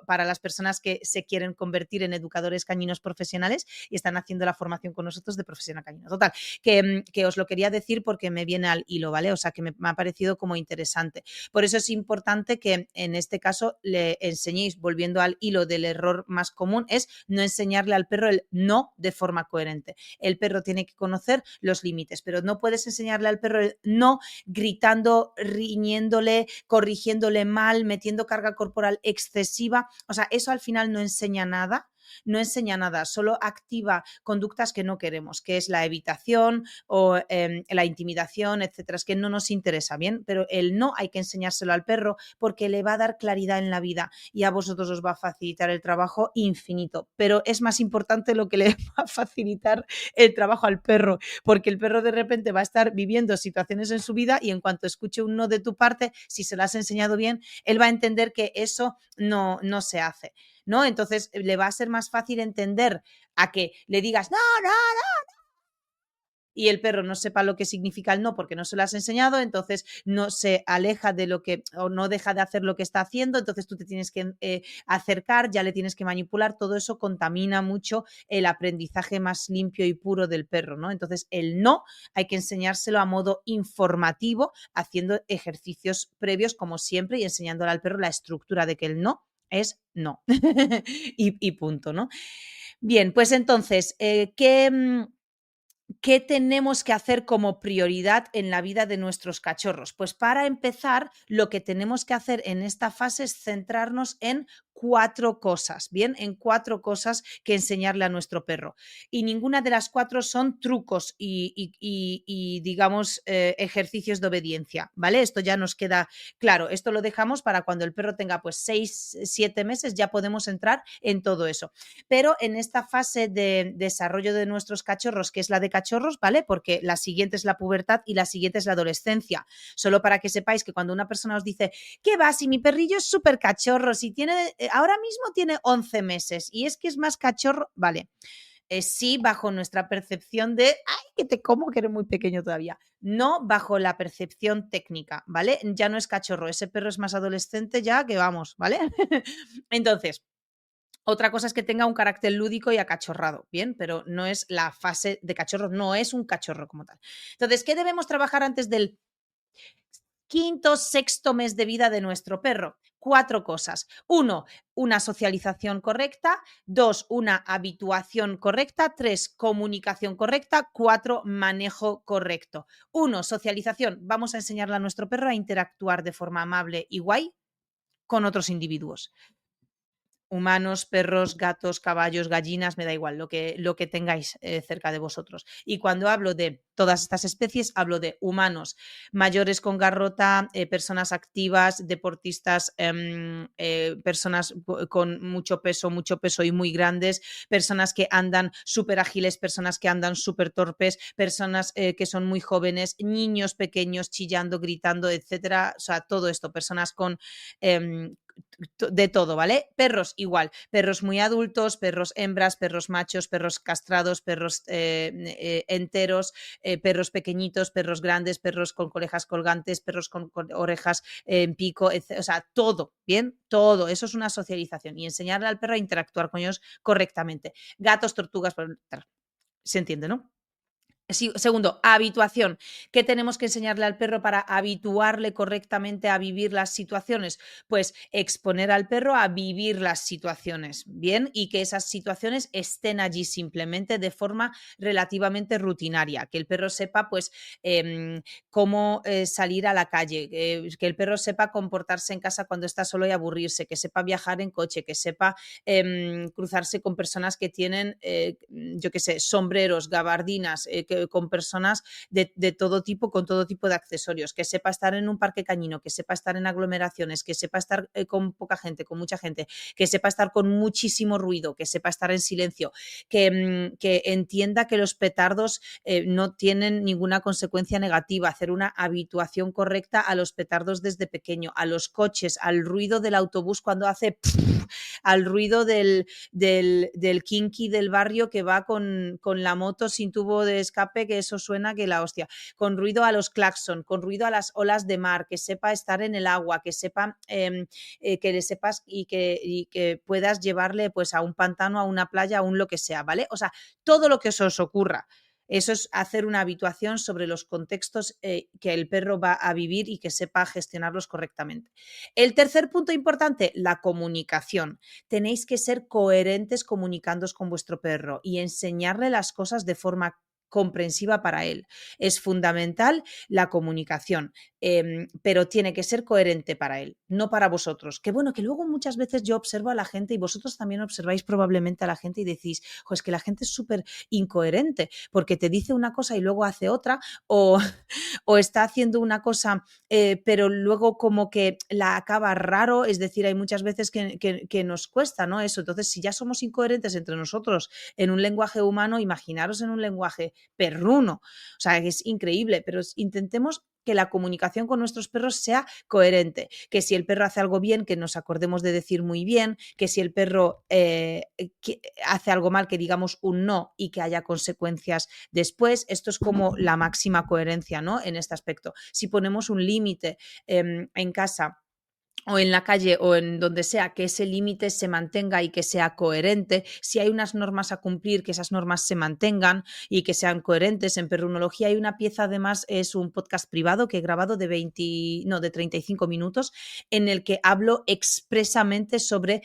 para las personas que se quieren convertir en educadores cañinos profesionales y están haciendo la formación con nosotros de profesional cañino. Total, que os lo quería decir porque me viene al hilo, ¿vale? O sea, que me ha parecido como interesante. Por eso es importante que en este caso le enseñéis, volviendo al hilo del error más común, es no enseñarle al perro el no de forma coherente. El perro tiene que conocer los límites, pero no puedes enseñarle al perro el no gritando, riñéndole, corrigiéndole mal, metiendo carga corporal excesiva. O sea, eso al final no enseña nada. No enseña nada, solo activa conductas que no queremos, que es la evitación o la intimidación, etcétera. Es que no nos interesa, bien, pero el no hay que enseñárselo al perro porque le va a dar claridad en la vida y a vosotros os va a facilitar el trabajo infinito. Pero es más importante lo que le va a facilitar el trabajo al perro, porque el perro de repente va a estar viviendo situaciones en su vida y en cuanto escuche un no de tu parte, si se lo has enseñado bien, él va a entender que eso no se hace, ¿no? Entonces le va a ser más fácil entender a que le digas, no, no, y el perro no sepa lo que significa el no porque no se lo has enseñado, entonces no se aleja de lo que, o no deja de hacer lo que está haciendo, entonces tú te tienes que acercar, ya le tienes que manipular, todo eso contamina mucho el aprendizaje más limpio y puro del perro, ¿no? Entonces el no hay que enseñárselo a modo informativo, haciendo ejercicios previos como siempre y enseñándole al perro la estructura de que el no es no y punto, ¿no? Bien, pues entonces, ¿qué tenemos que hacer como prioridad en la vida de nuestros cachorros? Pues para empezar, lo que tenemos que hacer en esta fase es centrarnos en 4 cosas, ¿bien? En 4 cosas que enseñarle a nuestro perro. Y ninguna de las 4 son trucos y digamos, ejercicios de obediencia, ¿vale? Esto ya nos queda claro. Esto lo dejamos para cuando el perro tenga pues 6, 7 meses, ya podemos entrar en todo eso. Pero en esta fase de desarrollo de nuestros cachorros, que es la de cachorros, ¿vale? Porque la siguiente es la pubertad y la siguiente es la adolescencia. Solo para que sepáis que cuando una persona os dice, ¿qué va? Si mi perrillo es súper cachorro, si tiene, ahora mismo tiene 11 meses y es que es más cachorro, vale. Sí, bajo nuestra percepción de, ay, que te como, que eres muy pequeño todavía. No bajo la percepción técnica, ¿vale? Ya no es cachorro, ese perro es más adolescente ya que vamos, ¿vale? Entonces, otra cosa es que tenga un carácter lúdico y acachorrado, bien, pero no es la fase de cachorro, no es un cachorro como tal. Entonces, ¿qué debemos trabajar antes del quinto, sexto mes de vida de nuestro perro? 4 cosas. 1, una socialización correcta. 2, una habituación correcta. 3, comunicación correcta. 4, manejo correcto. 1, socialización. Vamos a enseñarle a nuestro perro a interactuar de forma amable y guay con otros individuos. Humanos, perros, gatos, caballos, gallinas, me da igual, lo que tengáis cerca de vosotros. Y cuando hablo de todas estas especies, hablo de humanos, mayores con garrota, personas activas, deportistas, personas con mucho peso y muy grandes, personas que andan súper ágiles, personas que andan súper torpes, personas que son muy jóvenes, niños pequeños chillando, gritando, etcétera. O sea, todo esto, personas con de todo, ¿vale? Perros igual, perros muy adultos, perros hembras, perros machos, perros castrados, perros enteros, perros pequeñitos, perros grandes, perros con orejas colgantes, perros con orejas en pico, o sea, todo, ¿bien? Todo, eso es una socialización y enseñarle al perro a interactuar con ellos correctamente. Gatos, tortugas, se entiende, ¿no? Sí, segundo, habituación. ¿Qué tenemos que enseñarle al perro para habituarle correctamente a vivir las situaciones? Pues exponer al perro a vivir las situaciones, ¿bien? Y que esas situaciones estén allí simplemente de forma relativamente rutinaria. Que el perro sepa, pues, cómo salir a la calle, que el perro sepa comportarse en casa cuando está solo y aburrirse, que sepa viajar en coche, que sepa cruzarse con personas que tienen, yo qué sé, sombreros, gabardinas, con personas de todo tipo, con todo tipo de accesorios, que sepa estar en un parque cañino, que sepa estar en aglomeraciones, que sepa estar con poca gente, con mucha gente, que sepa estar con muchísimo ruido, que sepa estar en silencio, que entienda que los petardos no tienen ninguna consecuencia negativa, hacer una habituación correcta a los petardos desde pequeño, a los coches, al ruido del autobús cuando hace al ruido del kinky del barrio que va con la moto sin tubo de escape, que eso suena que la hostia, con ruido a los claxon, con ruido a las olas de mar, que sepa estar en el agua, que sepa que le sepas y que puedas llevarle pues a un pantano, a una playa, a un lo que sea, ¿vale? O sea, todo lo que os ocurra. Eso es hacer una habituación sobre los contextos que el perro va a vivir y que sepa gestionarlos correctamente. El tercer punto importante, la comunicación. Tenéis que ser coherentes comunicándoos con vuestro perro y enseñarle las cosas de forma comprensiva para él. Es fundamental la comunicación, pero tiene que ser coherente para él, no para vosotros. Que bueno, que luego muchas veces yo observo a la gente y vosotros también observáis probablemente a la gente y decís, es que la gente es súper incoherente porque te dice una cosa y luego hace otra o, o está haciendo una cosa pero luego como que la acaba raro, es decir, hay muchas veces que nos cuesta, ¿no? Eso, entonces si ya somos incoherentes entre nosotros en un lenguaje humano, imaginaros en un lenguaje perruno, o sea, es increíble, pero intentemos que la comunicación con nuestros perros sea coherente, que si el perro hace algo bien, que nos acordemos de decir muy bien, que si el perro que hace algo mal, que digamos un no y que haya consecuencias después. Esto es como la máxima coherencia, ¿no? En este aspecto. Si ponemos un límite en casa o en la calle o en donde sea, que ese límite se mantenga y que sea coherente. Si hay unas normas a cumplir, que esas normas se mantengan y que sean coherentes. En perrunología hay una pieza, además, es un podcast privado que he grabado de 35 minutos, en el que hablo expresamente sobre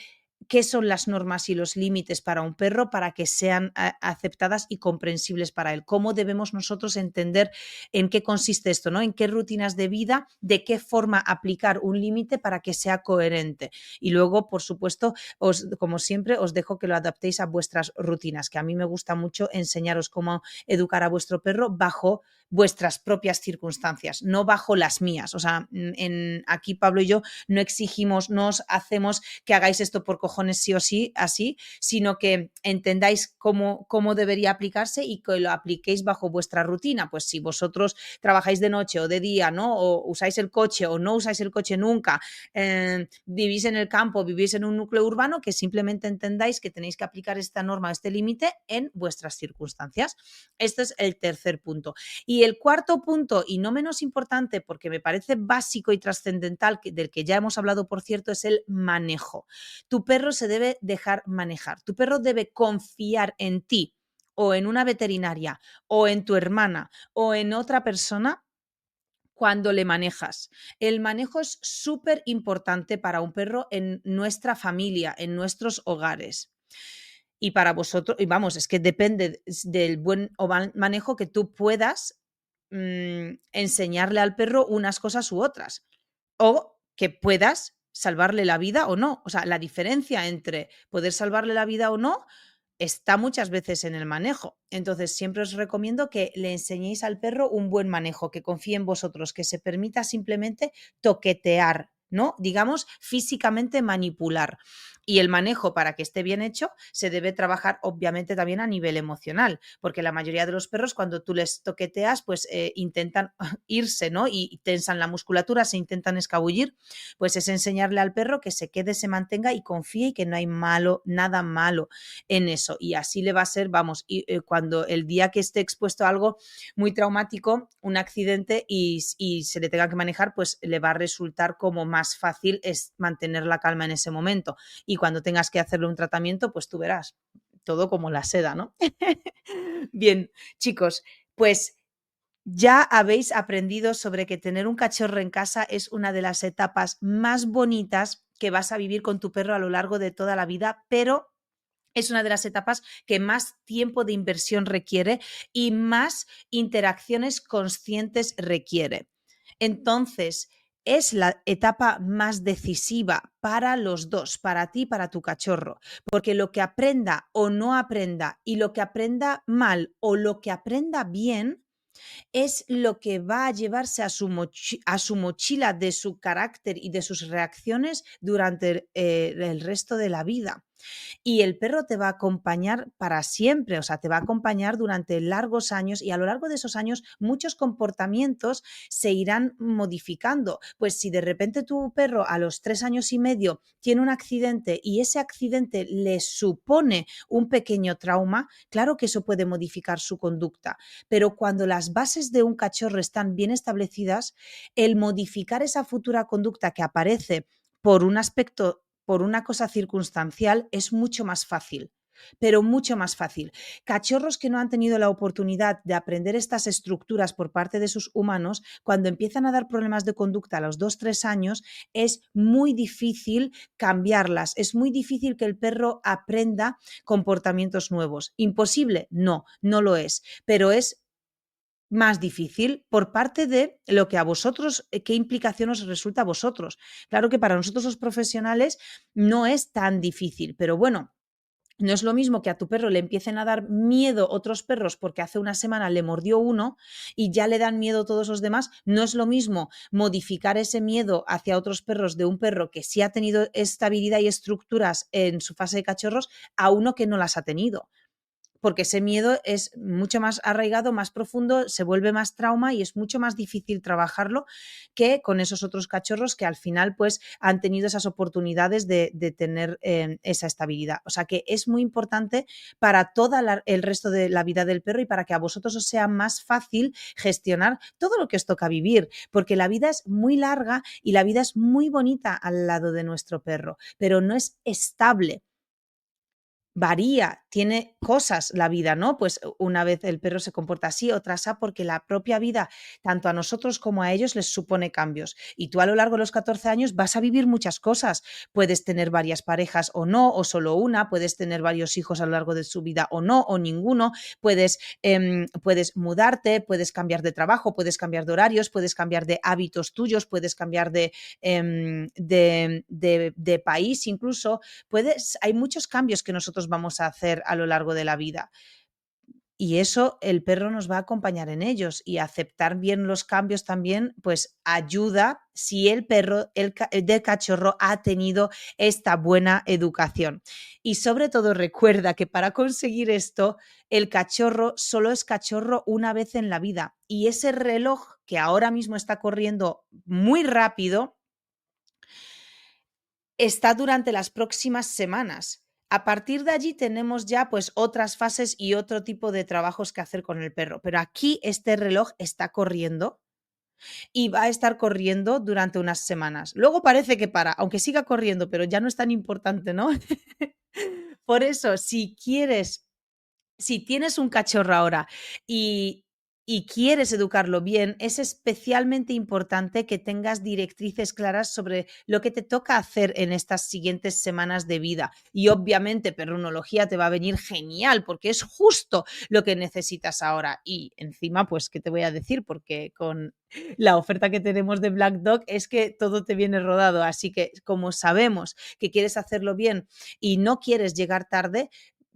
qué son las normas y los límites para un perro para que sean aceptadas y comprensibles para él. Cómo debemos nosotros entender en qué consiste esto, ¿no? En qué rutinas de vida, de qué forma aplicar un límite para que sea coherente. Y luego, por supuesto, como siempre, os dejo que lo adaptéis a vuestras rutinas, que a mí me gusta mucho enseñaros cómo educar a vuestro perro bajo vuestras propias circunstancias, no bajo las mías. O sea, aquí Pablo y yo no exigimos, no os hacemos que hagáis esto por cojones sí o sí, así, sino que entendáis cómo debería aplicarse y que lo apliquéis bajo vuestra rutina. Pues si vosotros trabajáis de noche o de día, ¿no? O usáis el coche o no usáis el coche nunca, vivís en el campo, vivís en un núcleo urbano, que simplemente entendáis que tenéis que aplicar esta norma, este límite en vuestras circunstancias. Este es el tercer punto. Y el cuarto punto, y no menos importante, porque me parece básico y trascendental, del que ya hemos hablado, por cierto, es el manejo. Tu perro se debe dejar manejar. Tu perro debe confiar en ti o en una veterinaria o en tu hermana o en otra persona cuando le manejas. El manejo es súper importante para un perro en nuestra familia, en nuestros hogares. Y para vosotros, y vamos, es que depende del buen manejo que tú puedas enseñarle al perro unas cosas u otras. O que puedas salvarle la vida o no. O sea, la diferencia entre poder salvarle la vida o no está muchas veces en el manejo. Entonces, siempre os recomiendo que le enseñéis al perro un buen manejo, que confíe en vosotros, que se permita simplemente toquetear, ¿no? Digamos, físicamente manipular. Y el manejo, para que esté bien hecho, se debe trabajar obviamente también a nivel emocional, porque la mayoría de los perros, cuando tú les toqueteas, pues intentan irse, ¿no? Y tensan la musculatura, se intentan escabullir. Pues es enseñarle al perro que se quede, se mantenga y confíe, y que no hay nada malo en eso. Y así le va a ser, vamos, cuando el día que esté expuesto a algo muy traumático, un accidente y se le tenga que manejar, pues le va a resultar como más fácil es mantener la calma en ese momento. Y cuando tengas que hacerle un tratamiento, pues tú verás, todo como la seda, ¿no? Bien, chicos, pues ya habéis aprendido sobre que tener un cachorro en casa es una de las etapas más bonitas que vas a vivir con tu perro a lo largo de toda la vida, pero es una de las etapas que más tiempo de inversión requiere y más interacciones conscientes requiere. Entonces, es la etapa más decisiva para los dos, para ti y para tu cachorro, porque lo que aprenda o no aprenda, y lo que aprenda mal o lo que aprenda bien, es lo que va a llevarse a su mochila de su carácter y de sus reacciones durante el resto de la vida. Y el perro te va a acompañar para siempre, o sea, te va a acompañar durante largos años, y a lo largo de esos años muchos comportamientos se irán modificando. Pues si de repente tu perro a los 3 años y medio tiene un accidente y ese accidente le supone un pequeño trauma, claro que eso puede modificar su conducta, pero cuando las bases de un cachorro están bien establecidas, el modificar esa futura conducta que aparece por un aspecto, por una cosa circunstancial, es mucho más fácil, pero mucho más fácil. Cachorros que no han tenido la oportunidad de aprender estas estructuras por parte de sus humanos, cuando empiezan a dar problemas de conducta a los 2-3 años, es muy difícil cambiarlas, es muy difícil que el perro aprenda comportamientos nuevos. ¿Imposible? No, no lo es, pero es más difícil por parte de lo que a vosotros, qué implicación os resulta a vosotros. Claro que para nosotros los profesionales no es tan difícil, pero bueno, no es lo mismo que a tu perro le empiecen a dar miedo otros perros porque hace una semana le mordió uno y ya le dan miedo todos los demás. No es lo mismo modificar ese miedo hacia otros perros de un perro que sí ha tenido estabilidad y estructuras en su fase de cachorros a uno que no las ha tenido. porque ese miedo es mucho más arraigado, más profundo, se vuelve más trauma y es mucho más difícil trabajarlo que con esos otros cachorros que al final pues han tenido esas oportunidades de tener esa estabilidad. O sea que es muy importante para todo el resto de la vida del perro y para que a vosotros os sea más fácil gestionar todo lo que os toca vivir, porque la vida es muy larga y la vida es muy bonita al lado de nuestro perro, pero no es estable. Varía, tiene cosas la vida, ¿no? Pues una vez el perro se comporta así, otra así, porque la propia vida, tanto a nosotros como a ellos, les supone cambios. Y tú a lo largo de los 14 años vas a vivir muchas cosas. Puedes tener varias parejas o no, o solo una, puedes tener varios hijos a lo largo de su vida o no, o ninguno, puedes mudarte, puedes cambiar de trabajo, puedes cambiar de horarios, puedes cambiar de hábitos tuyos, puedes cambiar de país incluso. Hay muchos cambios que nosotros vamos a hacer a lo largo de la vida. Y eso el perro nos va a acompañar en ellos y aceptar bien los cambios también, pues ayuda si el perro, del cachorro ha tenido esta buena educación. Y sobre todo recuerda que para conseguir esto, el cachorro solo es cachorro una vez en la vida. Y ese reloj que ahora mismo está corriendo muy rápido, está durante las próximas semanas. A partir de allí tenemos ya pues otras fases y otro tipo de trabajos que hacer con el perro. Pero aquí este reloj está corriendo y va a estar corriendo durante unas semanas. Luego parece que para, aunque siga corriendo, pero ya no es tan importante, ¿no? Por eso, si tienes un cachorro ahora y, y quieres educarlo bien, es especialmente importante que tengas directrices claras sobre lo que te toca hacer en estas siguientes semanas de vida. Y obviamente perrunología te va a venir genial porque es justo lo que necesitas ahora. Y encima, pues, ¿qué te voy a decir? Porque con la oferta que tenemos de Black Dog es que todo te viene rodado. Así que como sabemos que quieres hacerlo bien y no quieres llegar tarde,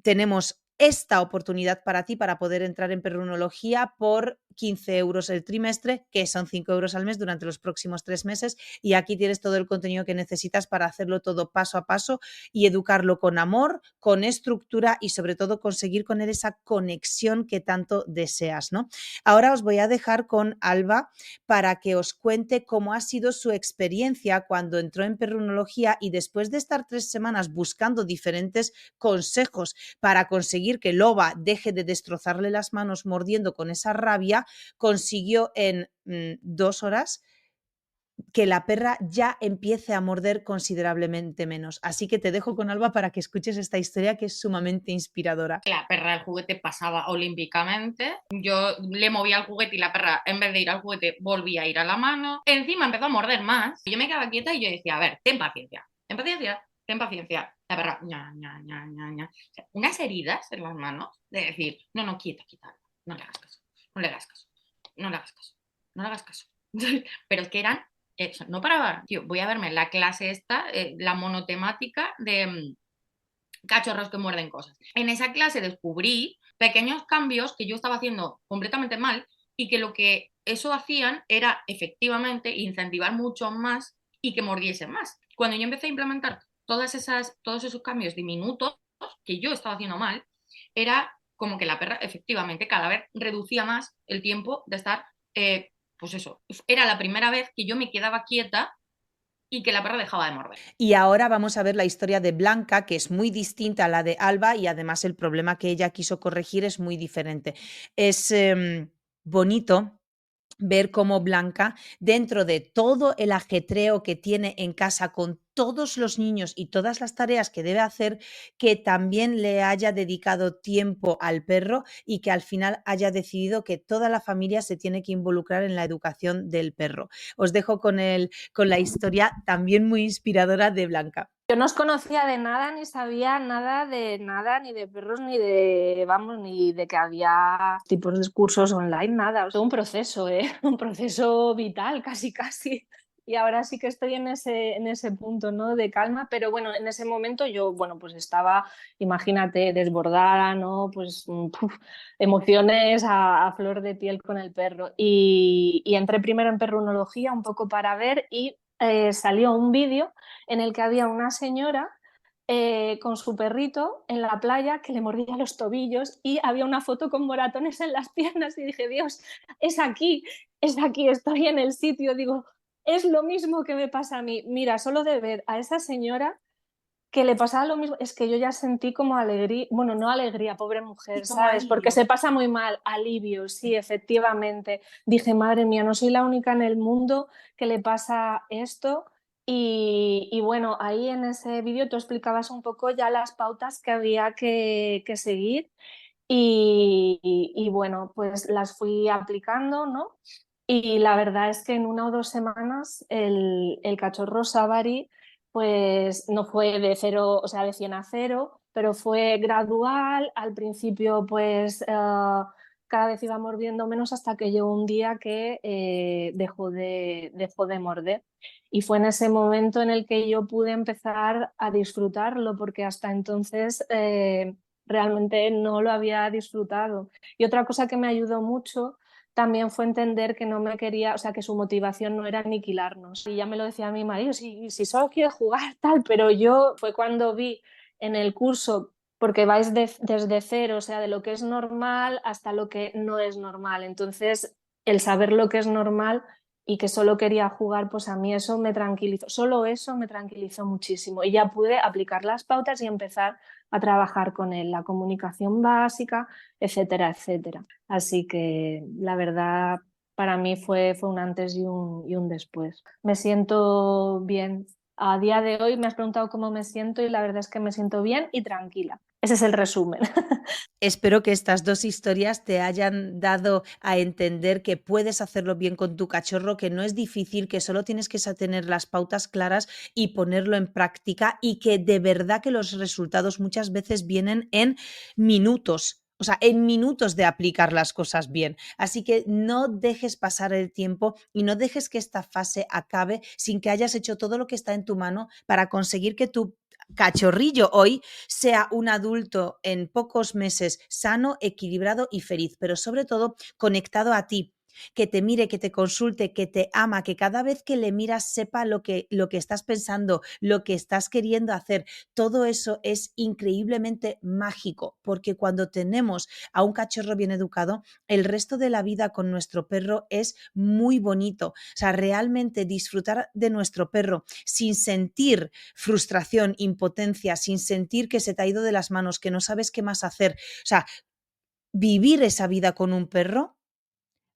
tenemos esta oportunidad para ti para poder entrar en perrunología por 15 euros el trimestre, que son 5 euros al mes durante los próximos 3 meses. Y aquí tienes todo el contenido que necesitas para hacerlo todo paso a paso y educarlo con amor, con estructura y sobre todo conseguir con él esa conexión que tanto deseas, ¿no? Ahora os voy a dejar con Alba para que os cuente cómo ha sido su experiencia cuando entró en perrunología y después de estar 3 semanas buscando diferentes consejos para conseguir que Loba deje de destrozarle las manos mordiendo con esa rabia, consiguió en 2 horas que la perra ya empiece a morder considerablemente menos. Así que te dejo con Alba para que escuches esta historia que es sumamente inspiradora. La perra del juguete pasaba olímpicamente. Yo le movía el juguete y la perra, en vez de ir al juguete, volvía a ir a la mano. Encima empezó a morder más. Yo me quedaba quieta y yo decía, a ver, ten paciencia, ten paciencia, ten paciencia. La perra, ña, ña, ña, ña, ña. O sea, unas heridas en las manos de decir, no, no, quieta, quieta, no le hagas caso, no le hagas caso, no le hagas caso, no le hagas caso. Pero es que eran, no paraba. Tío, voy a verme la clase esta, la monotemática de cachorros que muerden cosas. En esa clase descubrí pequeños cambios que yo estaba haciendo completamente mal y que lo que eso hacían era efectivamente incentivar mucho más y que mordiesen más. Cuando yo empecé a implementar todos esos cambios diminutos que yo estaba haciendo mal, era como que la perra efectivamente cada vez reducía más el tiempo de estar, pues eso, era la primera vez que yo me quedaba quieta y que la perra dejaba de morder. Y ahora vamos a ver la historia de Blanca, que es muy distinta a la de Alba y además el problema que ella quiso corregir es muy diferente. Es bonito ver cómo Blanca, dentro de todo el ajetreo que tiene en casa con todos los niños y todas las tareas que debe hacer, que también le haya dedicado tiempo al perro y que al final haya decidido que toda la familia se tiene que involucrar en la educación del perro. Os dejo con la historia también muy inspiradora de Blanca. Yo no os conocía de nada, ni sabía nada, ni de perros, ni de, vamos, ni de que había tipos de cursos online, nada. Todo un proceso, un proceso vital, casi, casi. Y ahora sí que estoy en ese punto, ¿no? De calma, pero bueno, en ese momento yo, bueno, pues estaba, imagínate, desbordada, ¿no? Pues emociones a flor de piel con el perro. Y entré primero en perrunología un poco para ver y salió un vídeo en el que había una señora con su perrito en la playa que le mordía los tobillos y había una foto con moratones en las piernas y dije, Dios, es aquí, estoy en el sitio. Digo, es lo mismo que me pasa a mí. Mira, solo de ver a esa señora que le pasaba lo mismo, es que yo ya sentí como alegría, bueno, no alegría, pobre mujer, Sí, como ¿sabes? Porque alivio. se pasa muy mal, alivio, sí, efectivamente. Dije, madre mía, no soy la única en el mundo que le pasa esto. Y bueno, ahí en ese vídeo tú explicabas un poco ya las pautas que había que seguir y bueno, pues las fui aplicando, ¿no? Y la verdad es que en 1 o 2 semanas el cachorro Savary pues no fue de cero, o sea, de 100 a 0, pero fue gradual. Al principio, pues cada vez iba mordiendo menos hasta que llegó un día que dejó de morder. Y fue en ese momento en el que yo pude empezar a disfrutarlo, porque hasta entonces realmente no lo había disfrutado. Y otra cosa que me ayudó mucho también fue entender que no me quería, o sea, que su motivación no era aniquilarnos. Y ya me lo decía mi marido, si solo quiere jugar, tal, pero yo fue cuando vi en el curso, porque vais desde cero, o sea, de lo que es normal hasta lo que no es normal. Entonces, el saber lo que es normal y que solo quería jugar, pues a mí eso me tranquilizó, solo eso me tranquilizó muchísimo. Y ya pude aplicar las pautas y empezar a trabajar con él, la comunicación básica, etcétera, etcétera. Así que la verdad para mí fue un antes y un después. Me siento bien. A día de hoy me has preguntado cómo me siento y la verdad es que me siento bien y tranquila. Ese es el resumen. Espero que estas 2 historias te hayan dado a entender que puedes hacerlo bien con tu cachorro, que no es difícil, que solo tienes que tener las pautas claras y ponerlo en práctica y que de verdad que los resultados muchas veces vienen en minutos. O sea, en minutos de aplicar las cosas bien. Así que no dejes pasar el tiempo y no dejes que esta fase acabe sin que hayas hecho todo lo que está en tu mano para conseguir que tu cachorrillo hoy sea un adulto en pocos meses sano, equilibrado y feliz, pero sobre todo conectado a ti, que te mire, que te consulte, que te ama, que cada vez que le miras sepa lo que estás pensando, lo que estás queriendo hacer. Todo eso es increíblemente mágico, porque cuando tenemos a un cachorro bien educado, el resto de la vida con nuestro perro es muy bonito. O sea, realmente disfrutar de nuestro perro sin sentir frustración, impotencia, sin sentir que se te ha ido de las manos, que no sabes qué más hacer. O sea, vivir esa vida con un perro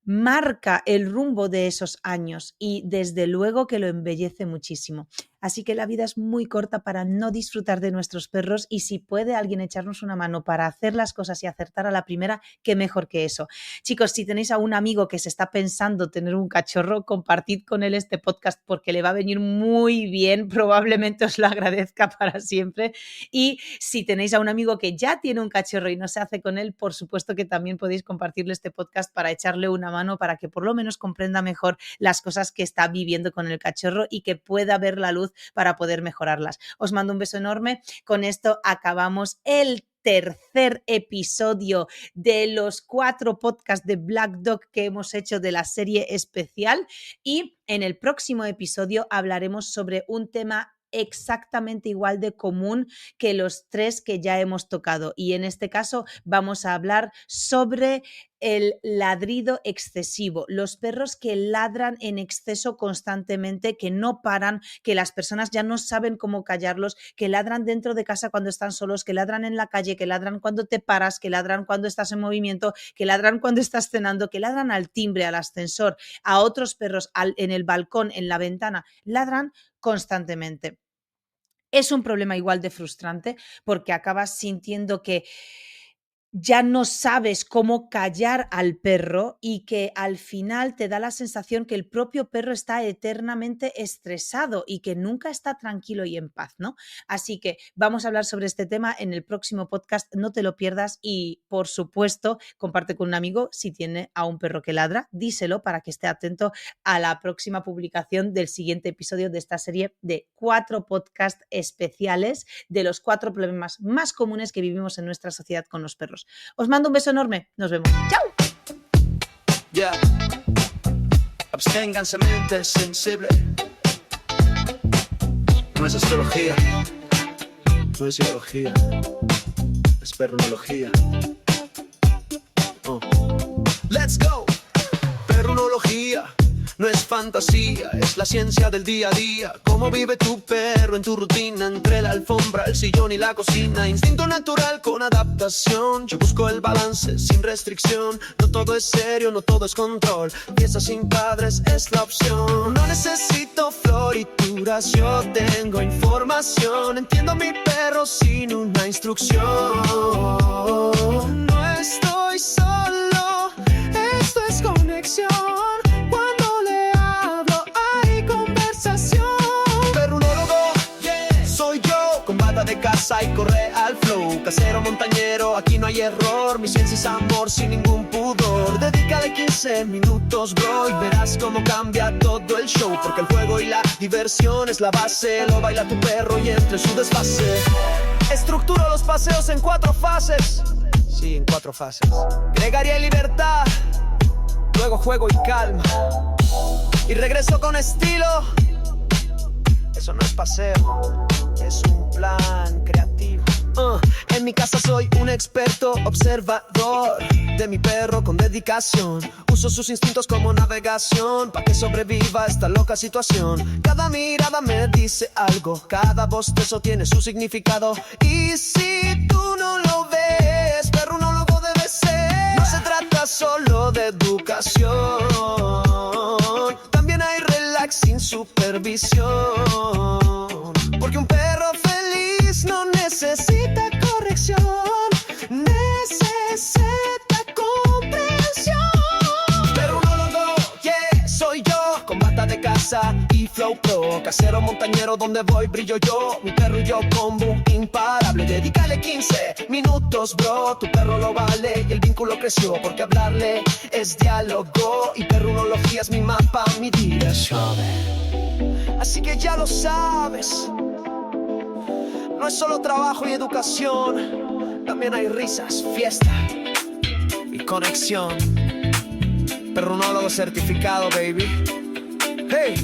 marca el rumbo de esos años y desde luego que lo embellece muchísimo. Así que la vida es muy corta para no disfrutar de nuestros perros y si puede alguien echarnos una mano para hacer las cosas y acertar a la primera, qué mejor que eso. Chicos, si tenéis a un amigo que se está pensando tener un cachorro, compartid con él este podcast porque le va a venir muy bien, probablemente os lo agradezca para siempre. Y si tenéis a un amigo que ya tiene un cachorro y no se hace con él, por supuesto que también podéis compartirle este podcast para echarle una mano para que por lo menos comprenda mejor las cosas que está viviendo con el cachorro y que pueda ver la luz para poder mejorarlas. Os mando un beso enorme. Con esto acabamos el tercer episodio de los 4 podcasts de Black Dog que hemos hecho de la serie especial y en el próximo episodio hablaremos sobre un tema exactamente igual de común que los 3 que ya hemos tocado y en este caso vamos a hablar sobre el ladrido excesivo, los perros que ladran en exceso constantemente, que no paran, que las personas ya no saben cómo callarlos, que ladran dentro de casa cuando están solos, que ladran en la calle, que ladran cuando te paras, que ladran cuando estás en movimiento, que ladran cuando estás cenando, que ladran al timbre, al ascensor, a otros perros en el balcón, en la ventana, ladran constantemente. Es un problema igual de frustrante porque acabas sintiendo que ya no sabes cómo callar al perro y que al final te da la sensación que el propio perro está eternamente estresado y que nunca está tranquilo y en paz, ¿no? Así que vamos a hablar sobre este tema en el próximo podcast, no te lo pierdas y, por supuesto, comparte con un amigo si tiene a un perro que ladra, díselo para que esté atento a la próxima publicación del siguiente episodio de esta serie de 4 podcasts especiales de los 4 problemas más comunes que vivimos en nuestra sociedad con los perros. Os mando un beso enorme. Nos vemos. ¡Chao! Yeah. Absténganse mente sensible. No es astrología. no es ideología, es perrunología. Let's go. Perrunología no es fantasía, es la ciencia del día a día. Cómo vive tu perro en tu rutina, entre la alfombra, el sillón y la cocina. Instinto natural con adaptación. Yo busco el balance sin restricción. No todo es serio, no todo es control. Pieza sin padres es la opción. No necesito florituras, yo tengo información. Entiendo a mi perro sin una instrucción. No estoy solo, esto es conexión. De casa y corre al flow. Casero montañero, aquí no hay error. Mi ciencia es amor sin ningún pudor. Dedícale 15 minutos, bro, y verás cómo cambia todo el show. Porque el juego y la diversión es la base. Lo baila tu perro y entre su desfase. Estructuro los paseos en 4 fases. Sí, en 4 fases. Gregaria y libertad, luego juego y calma, y regreso con estilo. Eso no es paseo, es un plan creativo. En mi casa soy un experto observador de mi perro con dedicación. Uso sus instintos como navegación para que sobreviva esta loca situación. Cada mirada me dice algo, cada bostezo tiene su significado. Y si tú no lo ves, perrunólogo debe ser. No se trata solo de educación, también hay relax sin supervisión. Porque un perro feliz no necesita corrección, necesita comprensión. Perrunólogo, yeah, soy yo, con bata de casa y flow pro. Casero montañero, donde voy brillo yo. Mi perro y yo combo imparable. Dedícale 15 minutos, bro, tu perro lo vale y el vínculo creció. Porque hablarle es diálogo y perrunología es mi mapa, mi dirección. Así que ya lo sabes, no es solo trabajo y educación, también hay risas, fiesta y conexión. Perrunólogo certificado, baby. Hey.